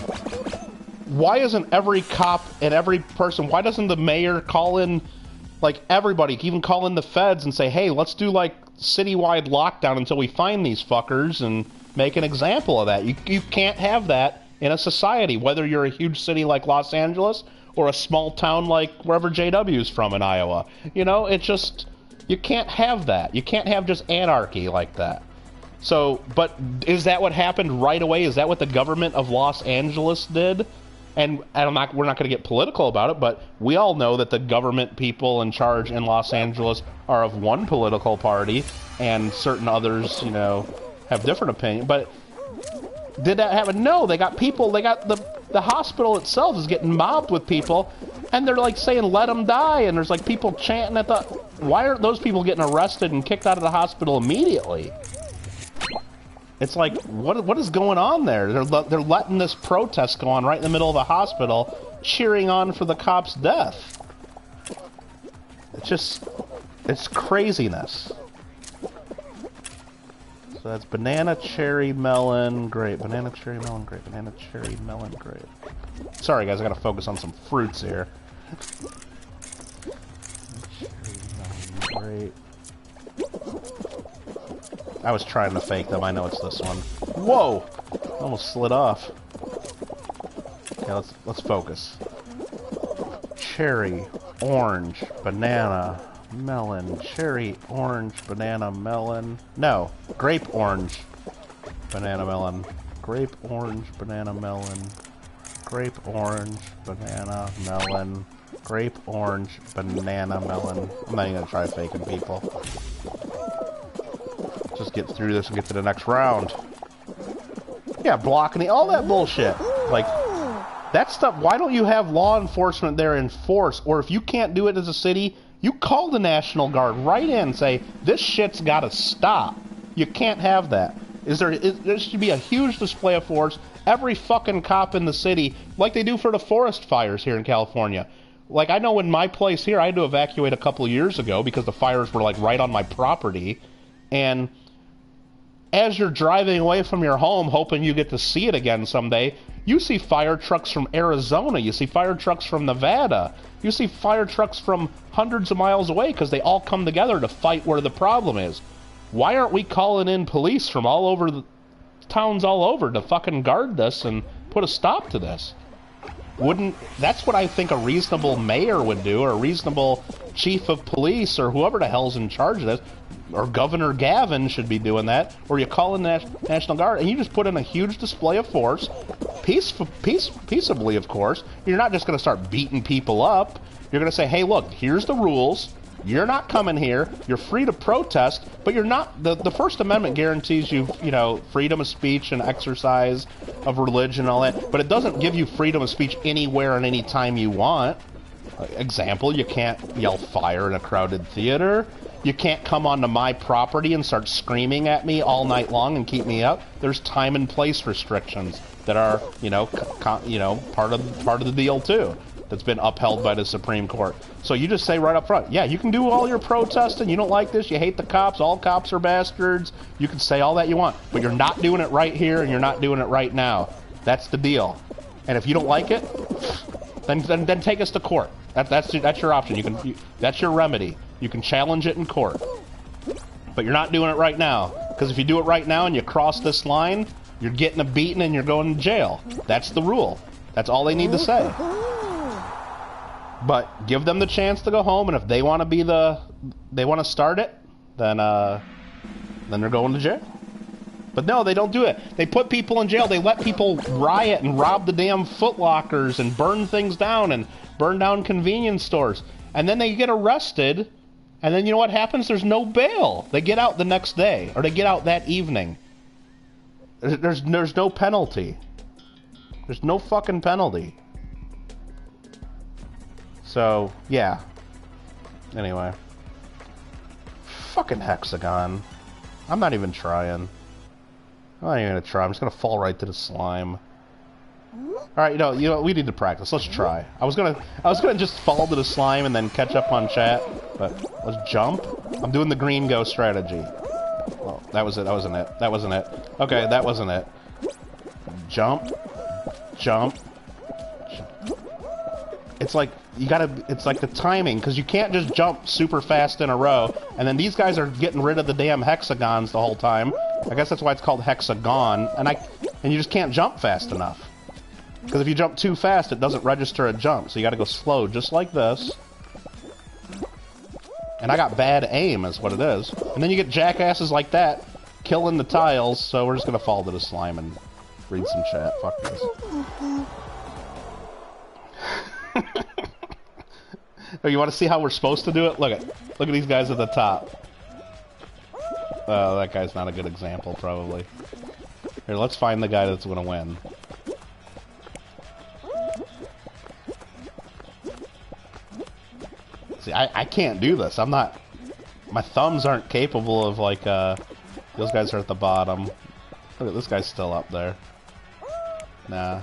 why isn't every cop and every person, why doesn't the mayor call in, like, everybody, even call in the feds and say, hey, let's do, like, citywide lockdown until we find these fuckers and make an example of that. You can't have that in a society, whether you're a huge city like Los Angeles or a small town like wherever JW's from in Iowa. You know, it's just, you can't have that. You can't have just anarchy like that. So, but is that what happened right away? Is that what the government of Los Angeles did? And we're not going to get political about it, but we all know that the government people in charge in Los Angeles are of one political party, and certain others, you know, have different opinions. But did that happen? No, they got people, they got the hospital itself is getting mobbed with people, and they're like saying, let them die, and there's like people chanting at the... Why aren't those people getting arrested and kicked out of the hospital immediately? It's like, what is going on there? They're letting this protest go on right in the middle of the hospital, cheering on for the cop's death. It's just, it's craziness. So that's banana, cherry, melon, grape. Banana, cherry, melon, grape. Banana, cherry, melon, grape. Sorry guys, I gotta focus on some fruits here. Cherry, melon, grape. I was trying to fake them. I know it's this one. Whoa! Almost slid off. Okay, let's focus. Cherry, orange, banana, melon. Cherry, orange, banana, melon. No, grape, orange, banana, melon. Grape, orange, banana, melon. Grape, orange, banana, melon. Grape, orange, banana, melon. I'm not even gonna try faking people. Just get through this and get to the next round. Yeah, blocking all that bullshit. Like, that stuff, why don't you have law enforcement there in force? Or if you can't do it as a city, you call the National Guard right in and say, this shit's gotta stop. You can't have that. There should be a huge display of force. Every fucking cop in the city, like they do for the forest fires here in California. Like, I know in my place here, I had to evacuate a couple of years ago because the fires were, like, right on my property. And as you're driving away from your home, hoping you get to see it again someday, you see fire trucks from Arizona, you see fire trucks from Nevada, you see fire trucks from hundreds of miles away because they all come together to fight where the problem is. Why aren't we calling in police from all over the towns all over to fucking guard this and put a stop to this? That's what I think a reasonable mayor would do, or a reasonable chief of police, or whoever the hell's in charge of this, or Governor Gavin should be doing that, or you call in the National Guard and you just put in a huge display of force, peaceably, of course. You're not just going to start beating people up. You're going to say, hey, look, here's the rules. You're not coming here. You're free to protest, but you're not. The First Amendment guarantees you, freedom of speech and exercise of religion and all that, but it doesn't give you freedom of speech anywhere and any time you want. Example, you can't yell fire in a crowded theater. You can't come onto my property and start screaming at me all night long and keep me up. There's time and place restrictions that are, part of the deal too. That's been upheld by the Supreme Court. So you just say right up front, yeah, you can do all your protesting, you don't like this, you hate the cops, all cops are bastards, you can say all that you want, but you're not doing it right here and you're not doing it right now. That's the deal. And if you don't like it, then take us to court. That's your option. That's your remedy. You can challenge it in court. But you're not doing it right now. Because if you do it right now and you cross this line, you're getting a beating and you're going to jail. That's the rule. That's all they need to say. But give them the chance to go home, and if they want to start it, then they're going to jail. But no, they don't do it. They put people in jail. They let people riot and rob the damn Foot Lockers and burn things down and burn down convenience stores. And then they get arrested, and then you know what happens? There's no bail. They get out the next day, or they get out that evening. There's no penalty. There's no fucking penalty. So, yeah. Anyway. Fucking hexagon. I'm not even trying. I'm not even gonna try. I'm just gonna fall right to the slime. Alright, you know, we need to practice. Let's try. I was gonna just fall to the slime and then catch up on chat, but let's jump. I'm doing the green go strategy. Oh, that was it. That wasn't it. That wasn't it. Okay, that wasn't it. Jump. Jump. It's like, it's like the timing, because you can't just jump super fast in a row, and then these guys are getting rid of the damn hexagons the whole time. I guess that's why it's called hexagon, and you just can't jump fast enough. Because if you jump too fast, it doesn't register a jump, so you gotta go slow, just like this. And I got bad aim, is what it is. And then you get jackasses like that, killing the tiles, so we're just gonna fall to the slime and read some chat. Fuck this. Oh, you want to see how we're supposed to do it? Look at these guys at the top. Oh, that guy's not a good example, probably. Here, let's find the guy that's gonna win. See, I can't do this. I'm not... My thumbs aren't capable of, like, those guys are at the bottom. Look at this guy's still up there. Nah.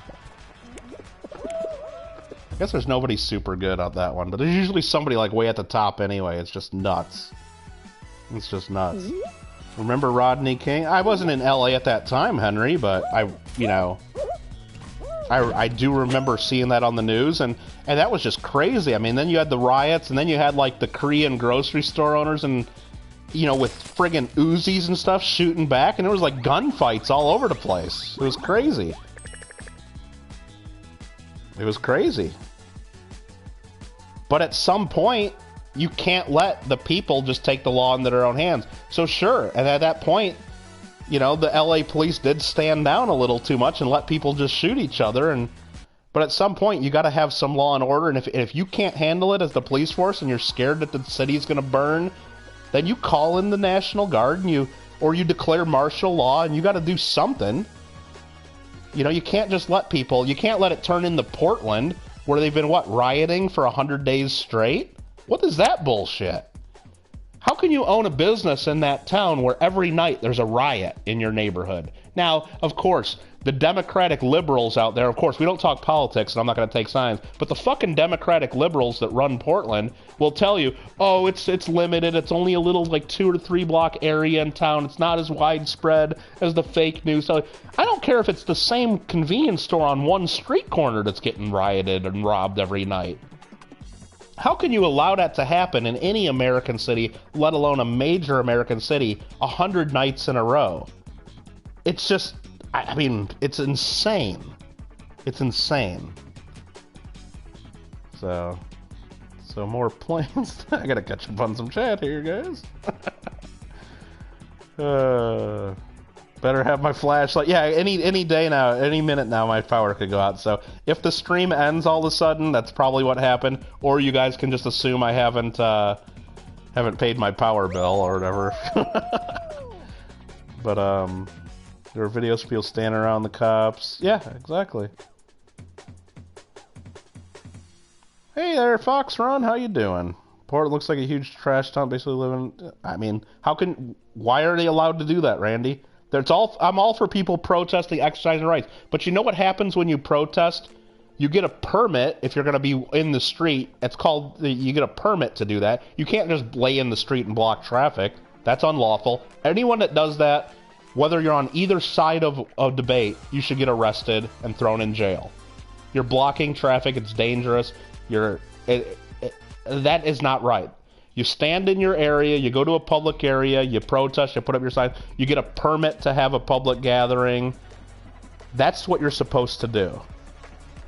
I guess there's nobody super good at that one, but there's usually somebody, like, way at the top anyway. It's just nuts. It's just nuts. Remember Rodney King? I wasn't in LA at that time, Henry, but you know... I do remember seeing that on the news, and that was just crazy. I mean, then you had the riots, and then you had, like, the Korean grocery store owners and, you know, with friggin' Uzis and stuff shooting back, and there was, like, gunfights all over the place. It was crazy. It was crazy. But at some point, you can't let the people just take the law into their own hands. So sure, and at that point, you know, the LA police did stand down a little too much and let people just shoot each other. But at some point, you got to have some law and order. And if you can't handle it as the police force and you're scared that the city's going to burn, then you call in the National Guard and you declare martial law, and you got to do something. You know, you can't just let people. You can't let it turn into Portland, where they've been rioting for 100 days straight. What is that bullshit? How can you own a business in that town where every night there's a riot in your neighborhood? Now, of course, the Democratic liberals out there, of course, we don't talk politics, and I'm not going to take sides, but the fucking Democratic liberals that run Portland will tell you, oh, it's limited, it's only a little, like, 2 or 3 block area in town, it's not as widespread as the fake news. So I don't care if it's the same convenience store on one street corner that's getting rioted and robbed every night. How can you allow that to happen in any American city, let alone a major American city, 100 nights in a row? It's just, I mean, it's insane. It's insane. So more planes. I gotta catch up on some chat here, guys. Better have my flashlight. Yeah, any day now, any minute now, my power could go out. So if the stream ends all of a sudden, that's probably what happened. Or you guys can just assume I haven't paid my power bill or whatever. But there are videos of people standing around the cops. Yeah, exactly. Hey there, Fox Run. How you doing? Port looks like a huge trash dump. Basically living. I mean, why are they allowed to do that, Randy? I'm all for people protesting, exercising rights. But you know what happens when you protest? You get a permit if you're going to be in the street. You get a permit to do that. You can't just lay in the street and block traffic. That's unlawful. Anyone that does that, whether you're on either side of debate, you should get arrested and thrown in jail. You're blocking traffic. It's dangerous. That is not right. You stand in your area, you go to a public area, you protest, you put up your sign, you get a permit to have a public gathering. That's what you're supposed to do.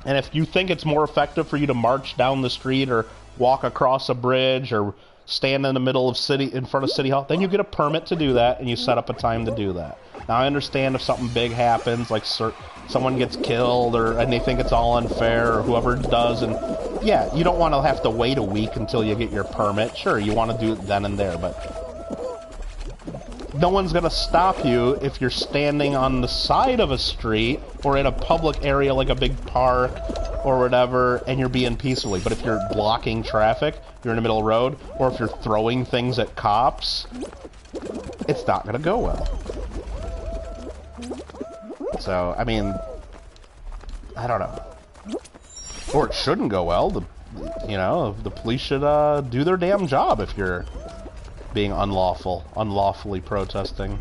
And if you think it's more effective for you to march down the street or walk across a bridge or stand in the middle of in front of City Hall, then you get a permit to do that and you set up a time to do that. Now I understand if something big happens, like someone gets killed and they think it's all unfair or whoever does, and yeah, you don't want to have to wait a week until you get your permit. Sure, you want to do it then and there, but no one's going to stop you if you're standing on the side of a street or in a public area like a big park or whatever, and you're being peacefully. But if you're blocking traffic, you're in the middle of the road, or if you're throwing things at cops, it's not going to go well. So, I mean, I don't know. Or it shouldn't go well. The police should do their damn job if you're being unlawfully protesting.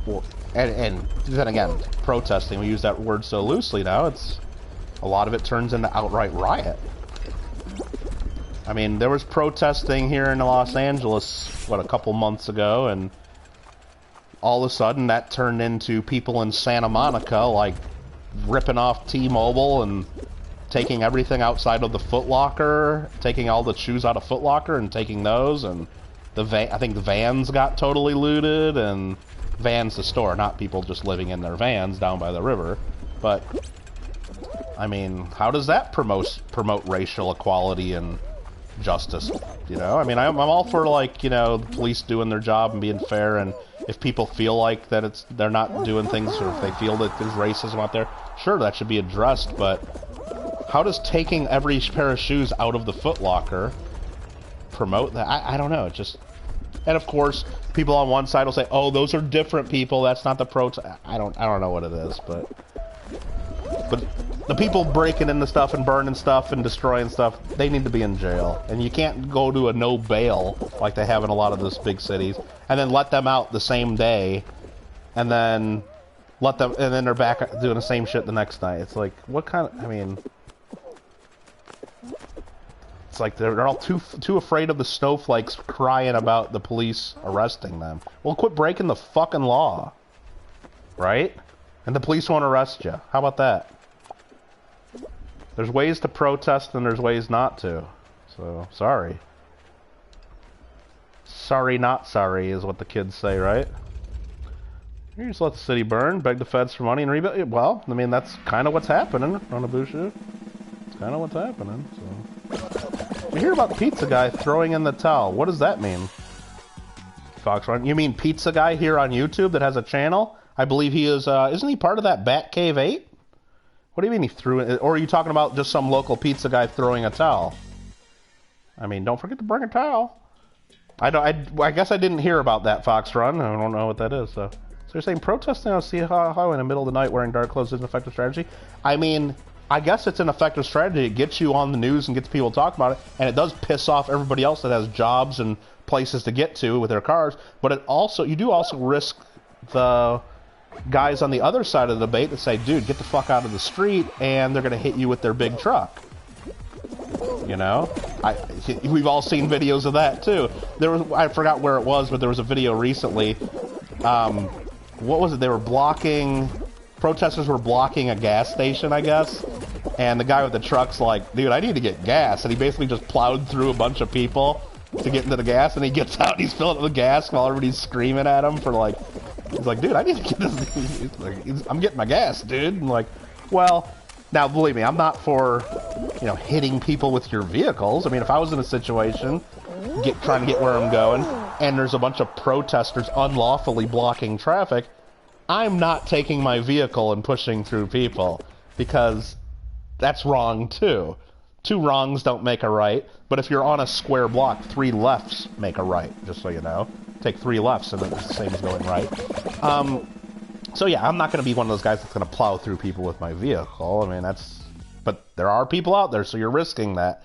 Well, and then again, protesting, we use that word so loosely now, a lot of it turns into outright riot. I mean, there was protesting here in Los Angeles, a couple months ago, and all of a sudden that turned into people in Santa Monica, like, ripping off T-Mobile and taking everything outside of the Foot Locker, taking all the shoes out of Foot Locker and taking those, and I think the vans got totally looted, and vans the store, not people just living in their vans down by the river. But I mean, how does that promote racial equality and justice? You know, I mean, I'm all for, like, you know, the police doing their job and being fair, and if people feel like that they're not doing things, or if they feel that there's racism out there, sure, that should be addressed. But how does taking every pair of shoes out of the Foot Locker promote that? I don't know. It just, and of course, people on one side will say, "Oh, those are different people. That's not the protest." I don't know what it is, but the people breaking into stuff and burning stuff and destroying stuff, they need to be in jail. And you can't go to a no bail like they have in a lot of those big cities, and then let them out the same day, and then they're back doing the same shit the next night. It's like, what kind of? I mean, it's like they're all too afraid of the snowflakes crying about the police arresting them. Well, quit breaking the fucking law, right? And the police won't arrest you. How about that? There's ways to protest and there's ways not to. So, sorry. Sorry, not sorry is what the kids say, right? You just let the city burn, beg the feds for money and rebuild. Well, I mean, that's kind of what's happening on Abusha. It's kind of what's happening, so. We hear about the pizza guy throwing in the towel. What does that mean? Foxrun, you mean Pizza Guy here on YouTube that has a channel? I believe he is, isn't he part of that Batcave 8? What do you mean he threw it? Or are you talking about just some local pizza guy throwing a towel? I mean, don't forget to bring a towel. I guess I didn't hear about that, Fox Run. I don't know what that is. So you're saying protesting on the highway in the middle of the night wearing dark clothes is an effective strategy? I mean, I guess it's an effective strategy. It gets you on the news and gets people talking about it, and it does piss off everybody else that has jobs and places to get to with their cars. But you do also risk the guys on the other side of the debate that say, dude, get the fuck out of the street, and they're going to hit you with their big truck. You know? We've all seen videos of that, too. I forgot where it was, but there was a video recently. What was it? They were protesters were blocking a gas station, I guess, and the guy with the truck's like, dude, I need to get gas, and he basically just plowed through a bunch of people to get into the gas, and he gets out and he's filling it with gas while everybody's screaming at him for, like, he's like, dude, I need to get this. I'm getting my gas, dude. And like, well, now believe me, I'm not for, you know, hitting people with your vehicles. I mean, if I was in a situation, trying to get where I'm going, and there's a bunch of protesters unlawfully blocking traffic, I'm not taking my vehicle and pushing through people, because that's wrong too. 2 wrongs don't make a right, but if you're on a square block, 3 lefts make a right, just so you know. Take 3 lefts and it's the same as going right. So yeah, I'm not going to be one of those guys that's going to plow through people with my vehicle. I mean, but there are people out there, so you're risking that.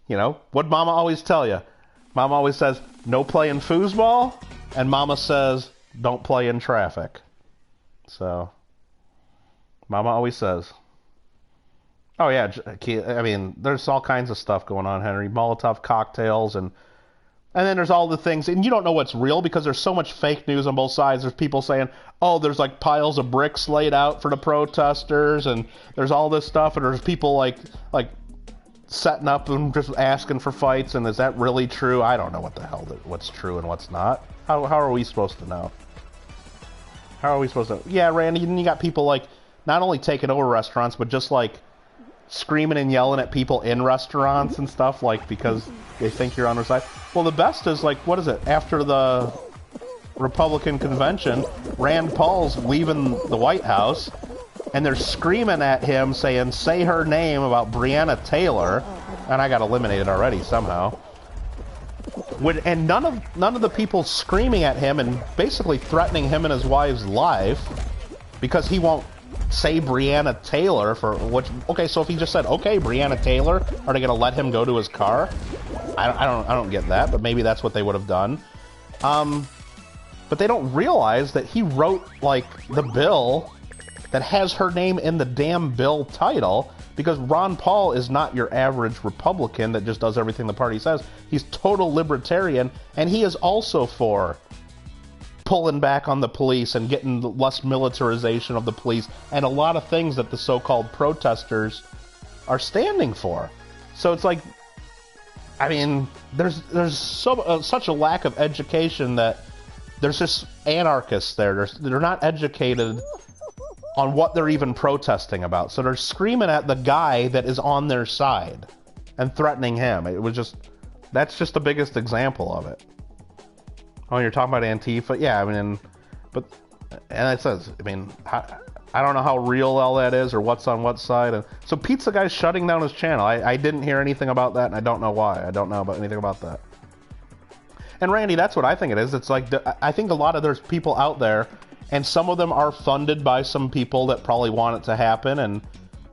You know, what'd Mama always tell you? Mama always says, no playing foosball, and Mama says, don't play in traffic. So, Mama always says. Oh yeah, I mean, there's all kinds of stuff going on, Henry. Molotov cocktails, and then there's all the things, and you don't know what's real because there's so much fake news on both sides. There's people saying, oh, there's like piles of bricks laid out for the protesters, and there's all this stuff, and there's people like setting up and just asking for fights, and is that really true? I don't know what's true and what's not. How are we supposed to know? How are we supposed to? Yeah, Randy, and you got people like not only taking over restaurants, but just like screaming and yelling at people in restaurants and stuff, like, because they think you're on their side. Well, the best is, like, what is it? After the Republican convention, Rand Paul's leaving the White House, and they're screaming at him, saying, say her name about Breonna Taylor, and I got eliminated already somehow. And none of the people screaming at him and basically threatening him and his wife's life because he won't say Breonna Taylor for what? Okay, so if he just said, okay, Breonna Taylor, are they going to let him go to his car? I don't get that, but maybe that's what they would have done. But they don't realize that he wrote, like, the bill that has her name in the damn bill title, because Ron Paul is not your average Republican that just does everything the party says. He's total libertarian, and he is also for pulling back on the police and getting less militarization of the police and a lot of things that the so-called protesters are standing for. So it's like, I mean, there's such a lack of education that there's just anarchists there. They're not educated on what they're even protesting about. So they're screaming at the guy that is on their side and threatening him. That's just the biggest example of it. Oh, you're talking about Antifa? Yeah, I mean, and it says, I mean, I don't know how real all that is or what's on what side. And so Pizza Guy's shutting down his channel. I didn't hear anything about that, and I don't know why. I don't know about anything about that. And Randy, that's what I think it is. It's like, I think a lot of there's people out there, and some of them are funded by some people that probably want it to happen, and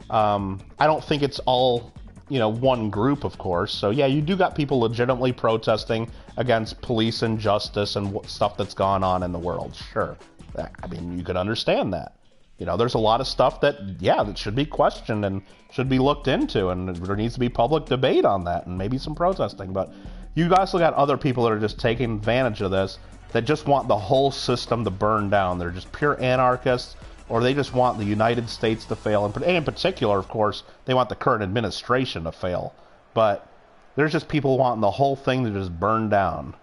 I don't think it's all, you know, one group, of course. So yeah, you do got people legitimately protesting against police injustice and stuff that's gone on in the world. Sure. I mean, you could understand that. You know, there's a lot of stuff that, yeah, that should be questioned and should be looked into, and there needs to be public debate on that and maybe some protesting. But you also got other people that are just taking advantage of this, that just want the whole system to burn down. They're just pure anarchists, or they just want the United States to fail. And in particular, of course, they want the current administration to fail. But there's just people wanting the whole thing to just burn down.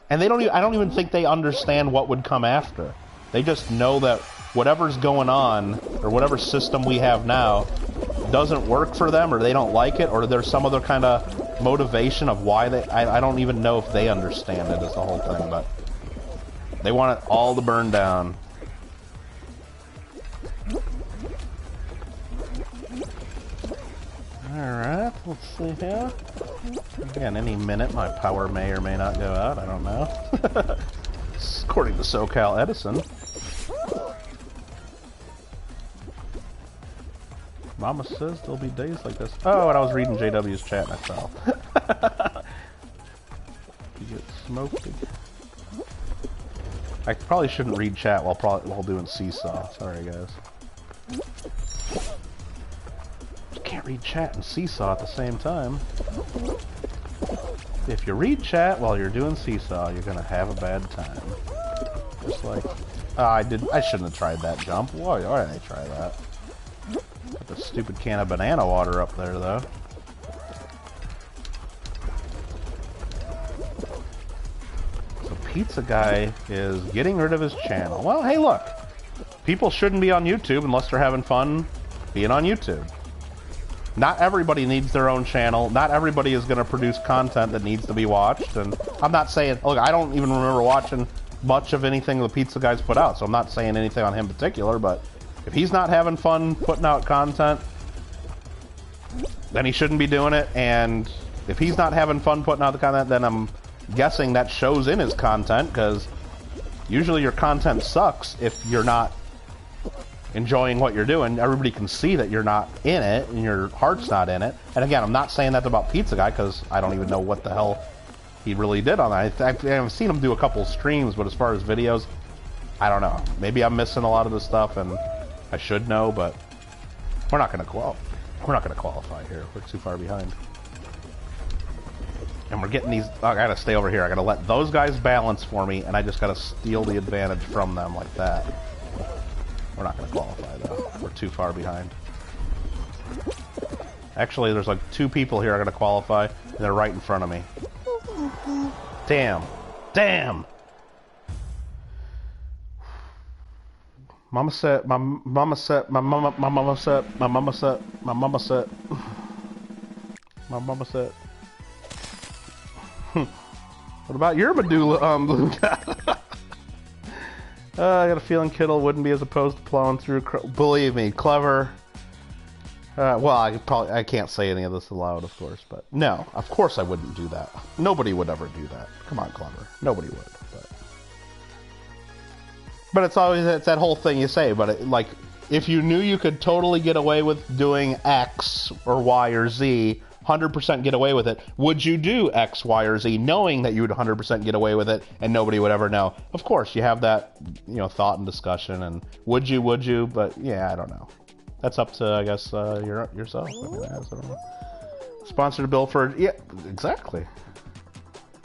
And they don't even, I don't even think they understand what would come after. They just know that whatever's going on, or whatever system we have now, doesn't work for them, or they don't like it, or there's some other kind of motivation of why they... I don't even know if they understand it as the whole thing, but they want it all to burn down. Alright, let's see here. Again, any minute my power may or may not go out, I don't know. According to SoCal Edison. Mama says there'll be days like this. Oh, and I was reading JW's chat and I fell. You get smoked again. I probably shouldn't read chat while doing Seesaw. Sorry, guys. You can't read chat and Seesaw at the same time. If you read chat while you're doing Seesaw, you're gonna have a bad time. Just like... I shouldn't have tried that jump. Why did I try that? Got the stupid can of banana water up there, though. So Pizza Guy is getting rid of his channel. Well, hey, look. People shouldn't be on YouTube unless they're having fun being on YouTube. Not everybody needs their own channel. Not everybody is going to produce content that needs to be watched. And I'm not saying... Look, I don't even remember watching much of anything the Pizza Guy's put out, so I'm not saying anything on him in particular, but if he's not having fun putting out content, then he shouldn't be doing it. And if he's not having fun putting out the content, then I'm guessing that shows in his content, because usually your content sucks if you're not enjoying what you're doing. Everybody can see that you're not in it, and your heart's not in it. And again, I'm not saying that about Pizza Guy, because I don't even know what the hell he really did on that. I've seen him do a couple streams, but as far as videos, I don't know. Maybe I'm missing a lot of the stuff, and I should know, but we're not going to qualify here. We're too far behind. And we're getting these... I got to stay over here. I got to let those guys balance for me, and I just got to steal the advantage from them like that. We're not going to qualify, though. We're too far behind. Actually, there's like 2 people here are going to qualify, and they're right in front of me. Damn. Damn! Mama said, my mama said, my mama said, my mama said, my mama said, my mama said. What about your medulla, blue guy? I got a feeling Kittle wouldn't be as opposed to plowing through. Believe me, clever. Well, I can't say any of this aloud, of course, but no, of course I wouldn't do that. Nobody would ever do that. Come on, clever. Nobody would. But it's always, it's that whole thing you say, but it, like, if you knew you could totally get away with doing X or Y or Z, 100% get away with it, would you do X, Y, or Z, knowing that you would 100% get away with it and nobody would ever know? Of course, you have that, you know, thought and discussion, and would you, but yeah, I don't know. That's up to, I guess, yourself. I mean, I don't know. Sponsored Bill for, yeah, exactly.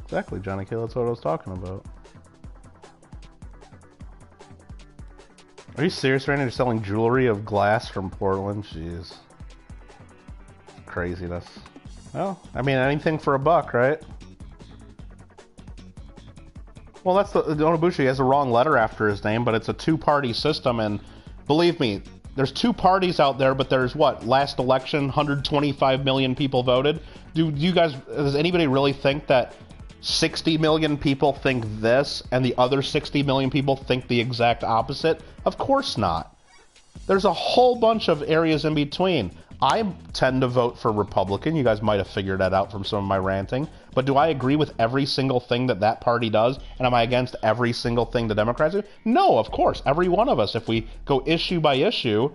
Exactly, Johnny Kill, that's what I was talking about. Are you serious right now? You're selling jewelry of glass from Portland? Jeez. Craziness. Well, I mean, anything for a buck, right? Well, that's the Onobushi has a wrong letter after his name, but it's a two-party system, and believe me, there's two parties out there, but there's what? Last election, 125 million people voted. Do you guys, does anybody really think that 60 million people think this, and the other 60 million people think the exact opposite? Of course not. There's a whole bunch of areas in between. I tend to vote for Republican. You guys might have figured that out from some of my ranting. But do I agree with every single thing that that party does? And am I against every single thing the Democrats do? No, of course. Every one of us, if we go issue by issue,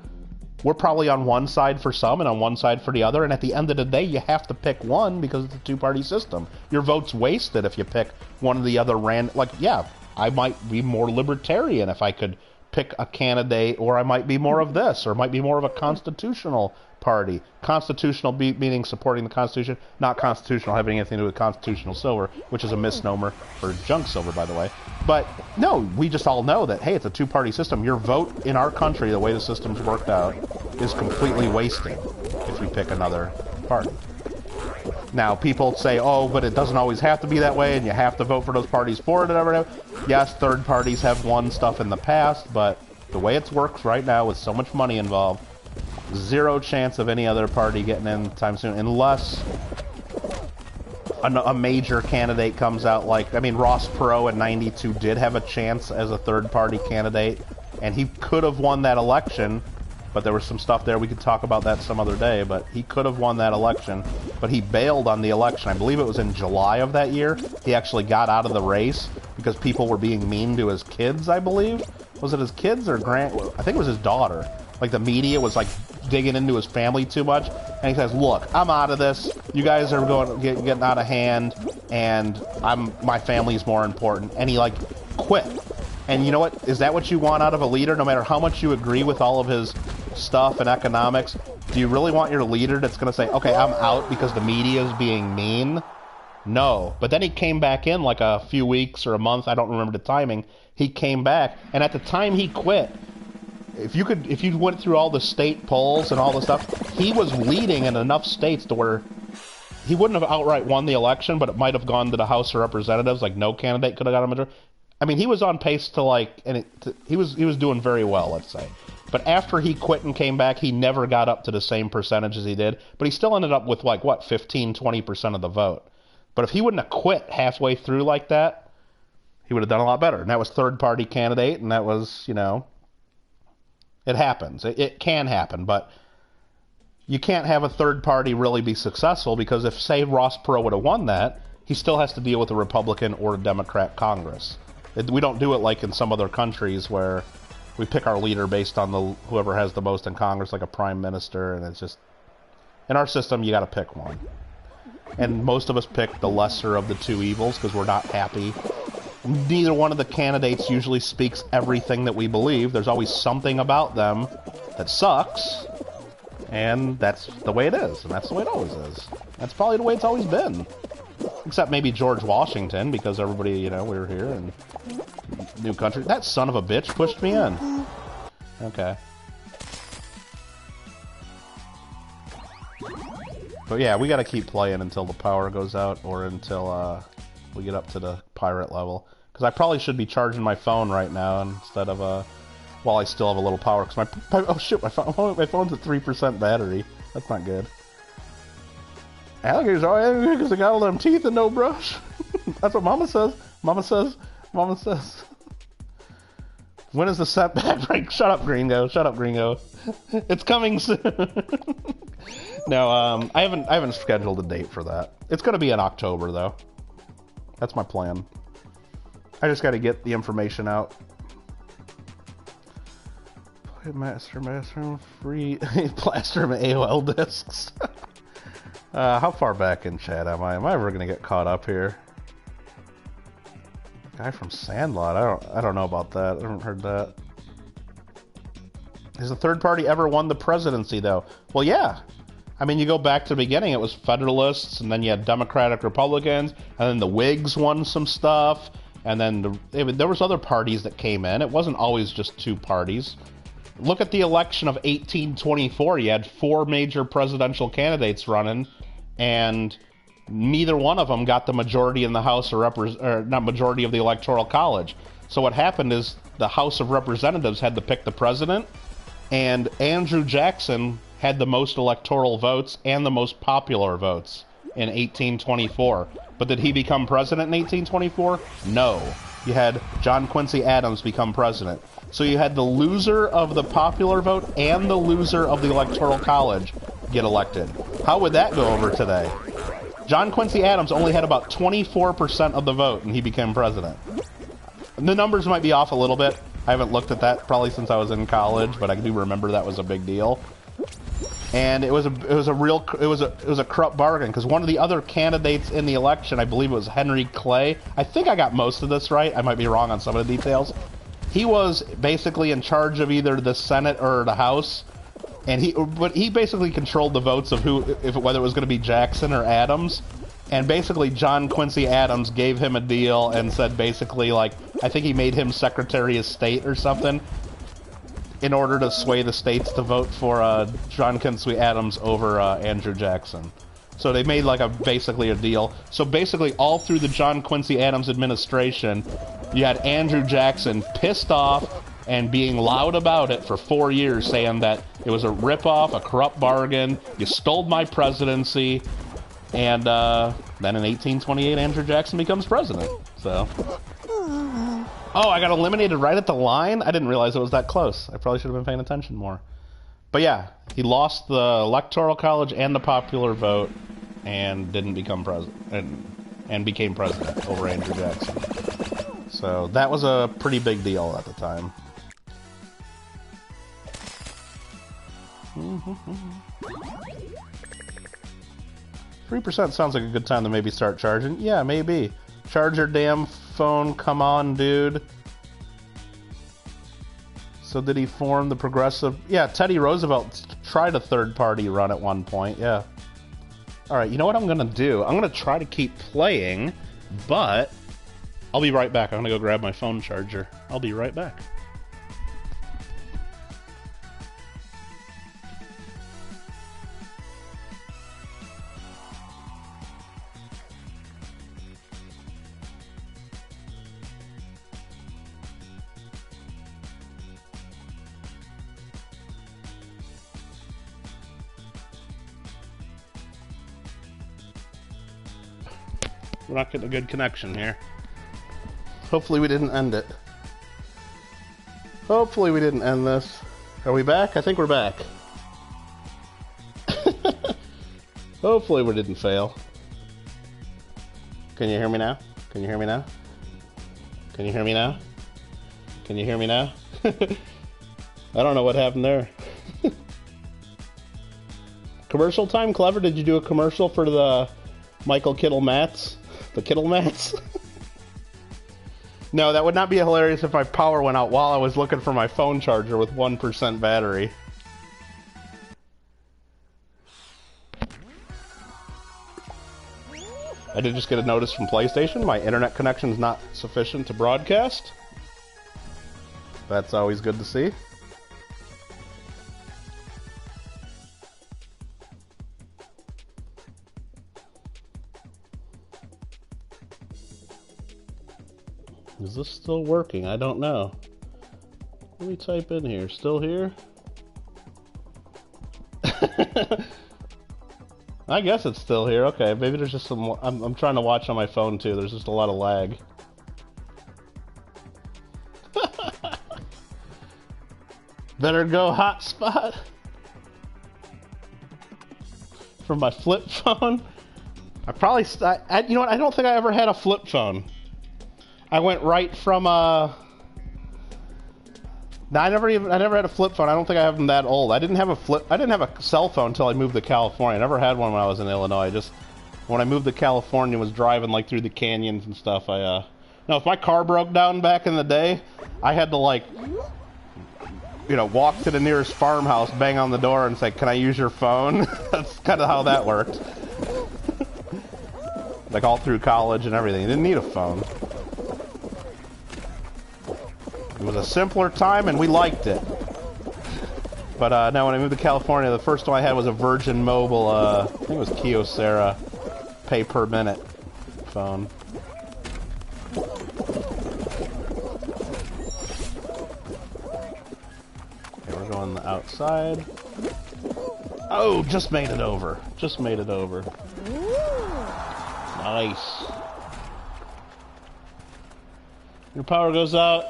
we're probably on one side for some and on one side for the other. And at the end of the day, you have to pick one because it's a two-party system. Your vote's wasted if you pick one or the other like, yeah, I might be more libertarian if I could pick a candidate, or I might be more of this, or might be more of a constitutional party. Constitutional meaning supporting the Constitution, not constitutional having anything to do with constitutional silver, which is a misnomer for junk silver, by the way. But no, we just all know that, hey, it's a two-party system. Your vote in our country, the way the system's worked out, is completely wasted if we pick another party. Now, people say, oh, but it doesn't always have to be that way, and you have to vote for those parties for it, and whatever. Yes, third parties have won stuff in the past, but the way it works right now with so much money involved, zero chance of any other party getting in time soon, unless a major candidate comes out. Like, I mean, Ross Perot in '92 did have a chance as a third-party candidate, and he could have won that election, but there was some stuff there. We could talk about that some other day, but he could have won that election, but he bailed on the election. I believe it was in July of that year. He actually got out of the race because people were being mean to his kids, I believe. Was it his kids or I think it was his daughter. Like, the media was, like, digging into his family too much, and he says, look, I'm out of this. You guys are getting out of hand, and my family's more important. And he, like, quit. And you know what? Is that what you want out of a leader? No matter how much you agree with all of his stuff and economics, do you really want your leader that's going to say, okay, I'm out because the media is being mean? No. But then he came back in like a few weeks or a month. I don't remember the timing. He came back, and at the time he quit, if you went through all the state polls and all the stuff, he was leading in enough states to where he wouldn't have outright won the election, but it might have gone to the House of Representatives. Like, no candidate could have got a majority. I mean, he was on pace to, like, he was doing very well, let's say. But after he quit and came back, he never got up to the same percentage as he did. But he still ended up with, like, what, 15, 20% of the vote. But if he wouldn't have quit halfway through like that, he would have done a lot better. And that was third-party candidate, and that was, you know, it happens. It can happen, but you can't have a third party really be successful because if, say, Ross Perot would have won that, he still has to deal with a Republican or a Democrat Congress. We don't do it like in some other countries where we pick our leader based on whoever has the most in Congress, like a prime minister, and it's just... In our system, you got to pick one. And most of us pick the lesser of the two evils because we're not happy. Neither one of the candidates usually speaks everything that we believe. There's always something about them that sucks, and that's the way it is, and that's the way it always is. That's probably the way it's always been. Except maybe George Washington, because everybody, you know, we were here, and new country. That son of a bitch pushed me in. Okay. But yeah, we gotta keep playing until the power goes out, or until, we get up to the pirate level. Because I probably should be charging my phone right now instead of, while I still have a little power. Because oh shit, my phone's at 3% battery. That's not good. Alligators are angry because they got all them teeth and no brush. That's what Mama says. Mama says. Mama says. When is the setback break? Shut up, Gringo. Shut up, Gringo. It's coming soon. No, I haven't scheduled a date for that. It's going to be in October, though. That's my plan. I just got to get the information out. Play Master free Plaster AOL discs. How far back in chat am I? Am I ever going to get caught up here? Guy from Sandlot. I don't know about that. I haven't heard that. Has the third party ever won the presidency, though? Well, yeah. I mean, you go back to the beginning, it was Federalists, and then you had Democratic Republicans, and then the Whigs won some stuff, and then there was other parties that came in. It wasn't always just two parties. Look at the election of 1824. You had 4 major presidential candidates running, and neither one of them got the majority in the House or not majority of the Electoral College. So what happened is the House of Representatives had to pick the president, and Andrew Jackson had the most electoral votes and the most popular votes in 1824. But did he become president in 1824? No. You had John Quincy Adams become president. So you had the loser of the popular vote and the loser of the Electoral College get elected. How would that go over today? John Quincy Adams only had about 24% of the vote, and he became president. And the numbers might be off a little bit. I haven't looked at that probably since I was in college, but I do remember that was a big deal. And it was a corrupt bargain, because one of the other candidates in the election, I believe it was Henry Clay. I think I got most of this right. I might be wrong on some of the details. He was basically in charge of either the Senate or the House, and he basically controlled the votes of whether it was going to be Jackson or Adams. And basically John Quincy Adams gave him a deal and said basically, like, I think he made him Secretary of State or something in order to sway the states to vote for John Quincy Adams over Andrew Jackson. So they made like basically a deal. So basically all through the John Quincy Adams administration, you had Andrew Jackson pissed off and being loud about it for 4 years, saying that it was a ripoff, a corrupt bargain, you stole my presidency, and then in 1828 Andrew Jackson becomes president. So... Oh, I got eliminated right at the line? I didn't realize it was that close. I probably should have been paying attention more. But yeah, he lost the Electoral College and the popular vote and didn't become president, and became president over Andrew Jackson. So that was a pretty big deal at the time. 3% sounds like a good time to maybe start charging. Yeah, maybe. Charge your damn phone, come on, dude. So did he form the progressive... Yeah, Teddy Roosevelt tried a third-party run at one point, yeah. Alright, you know what I'm gonna do? I'm gonna try to keep playing, but... I'll be right back. I'm gonna go grab my phone charger. I'll be right back. We're not getting a good connection here. Hopefully we didn't end it. Hopefully we didn't end this. Are we back? I think we're back. Hopefully we didn't fail. Can you hear me now? Can you hear me now? Can you hear me now? Can you hear me now? I don't know what happened there. Commercial time? Clever, did you do a commercial for the Michael Kittle mats? The Kittle mats? No, that would not be hilarious if my power went out while I was looking for my phone charger with 1% battery. I did just get a notice from PlayStation. My internet connection is not sufficient to broadcast. That's always good to see. Is this still working? I don't know. Let me type in here. Still here? I guess it's still here. Okay, maybe there's just some... I'm trying to watch on my phone too. There's just a lot of lag. Better go hotspot. From my flip phone. I probably... you know what? I don't think I ever had a flip phone. I went right from No, I never had a flip phone. I don't think I have them that old. I didn't have a cell phone until I moved to California. I never had one when I was in Illinois. When I moved to California, was driving like through the canyons and stuff. Now if my car broke down back in the day, I had to like, you know, walk to the nearest farmhouse, bang on the door, and say, "Can I use your phone?" That's kind of how that worked. Like all through college and everything, you didn't need a phone. It was a simpler time, and we liked it. But now when I moved to California, the first one I had was a Virgin Mobile, I think it was Kyocera, pay per minute phone. Okay, we're going outside. Oh, just made it over. Just made it over. Nice. Your power goes out.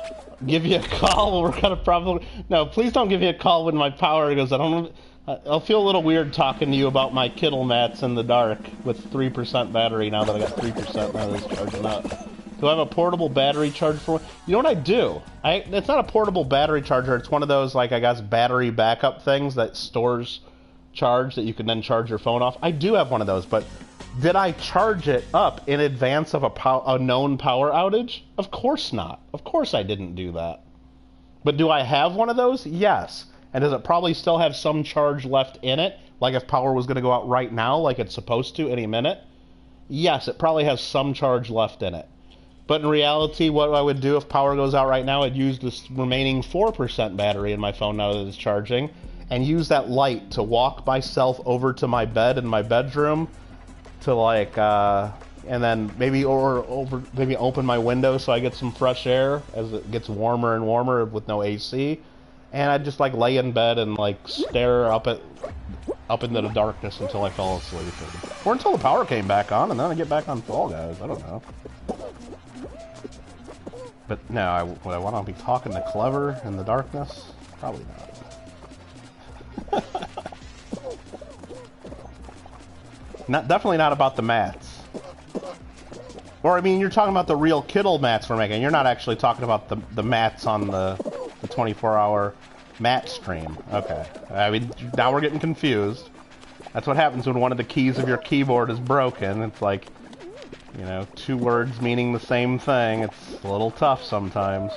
Give you a call. We're gonna probably... No, please don't give me a call when my power goes out. I'll feel a little weird talking to you about my Kittle mats in the dark with 3% battery now that I got 3% now that it's charging up. Do I have a portable battery charger for... You know what I do? It's not a portable battery charger. It's one of those, like, I guess, battery backup things that stores charge that you can then charge your phone off. I do have one of those, but... Did I charge it up in advance of a known power outage? Of course not. Of course I didn't do that. But do I have one of those? Yes. And does it probably still have some charge left in it? Like if power was going to go out right now, like it's supposed to any minute? Yes, it probably has some charge left in it. But in reality, what I would do if power goes out right now, I'd use this remaining 4% battery in my phone now that it's charging, and use that light to walk myself over to my bed in my bedroom, to like and then maybe maybe open my window so I get some fresh air as it gets warmer and warmer with no AC, and I'd just like lay in bed and like stare up into the darkness until I fell asleep, or until the power came back on, and then I get back on Fall Guys. I don't know. But no, would I want to be talking to Clever in the darkness? Probably not. Definitely not about the mats. Or, I mean, you're talking about the real Kittle mats we're making. You're not actually talking about the mats on the 24-hour mat stream. Okay. I mean, now we're getting confused. That's what happens when one of the keys of your keyboard is broken. It's like, you know, two words meaning the same thing. It's a little tough sometimes.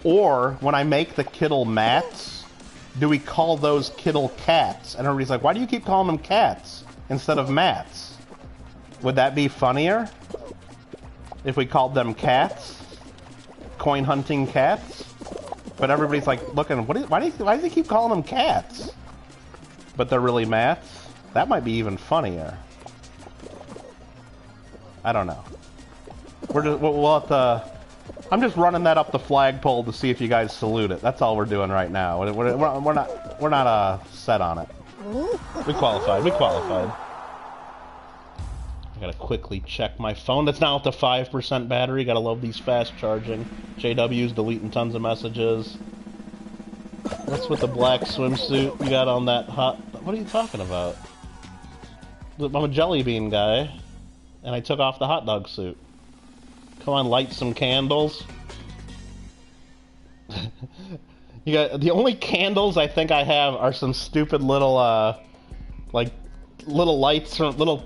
Or, when I make the Kittle mats... Do we call those Kittle cats? And everybody's like, why do you keep calling them cats instead of mats? Would that be funnier if we called them cats? Coin hunting cats? But everybody's like, looking, why do they keep calling them cats? But they're really mats? That might be even funnier. I don't know. We'll have to... I'm just running that up the flagpole to see if you guys salute it. That's all we're doing right now. We're not set on it. We qualified. We qualified. I gotta quickly check my phone. That's now up to 5% battery. Gotta love these fast charging. JW's deleting tons of messages. What's with the black swimsuit you got on that hot... What are you talking about? I'm a jelly bean guy, and I took off the hot dog suit. Come on, light some candles. You got the only candles I think I have are some stupid little like little lights or little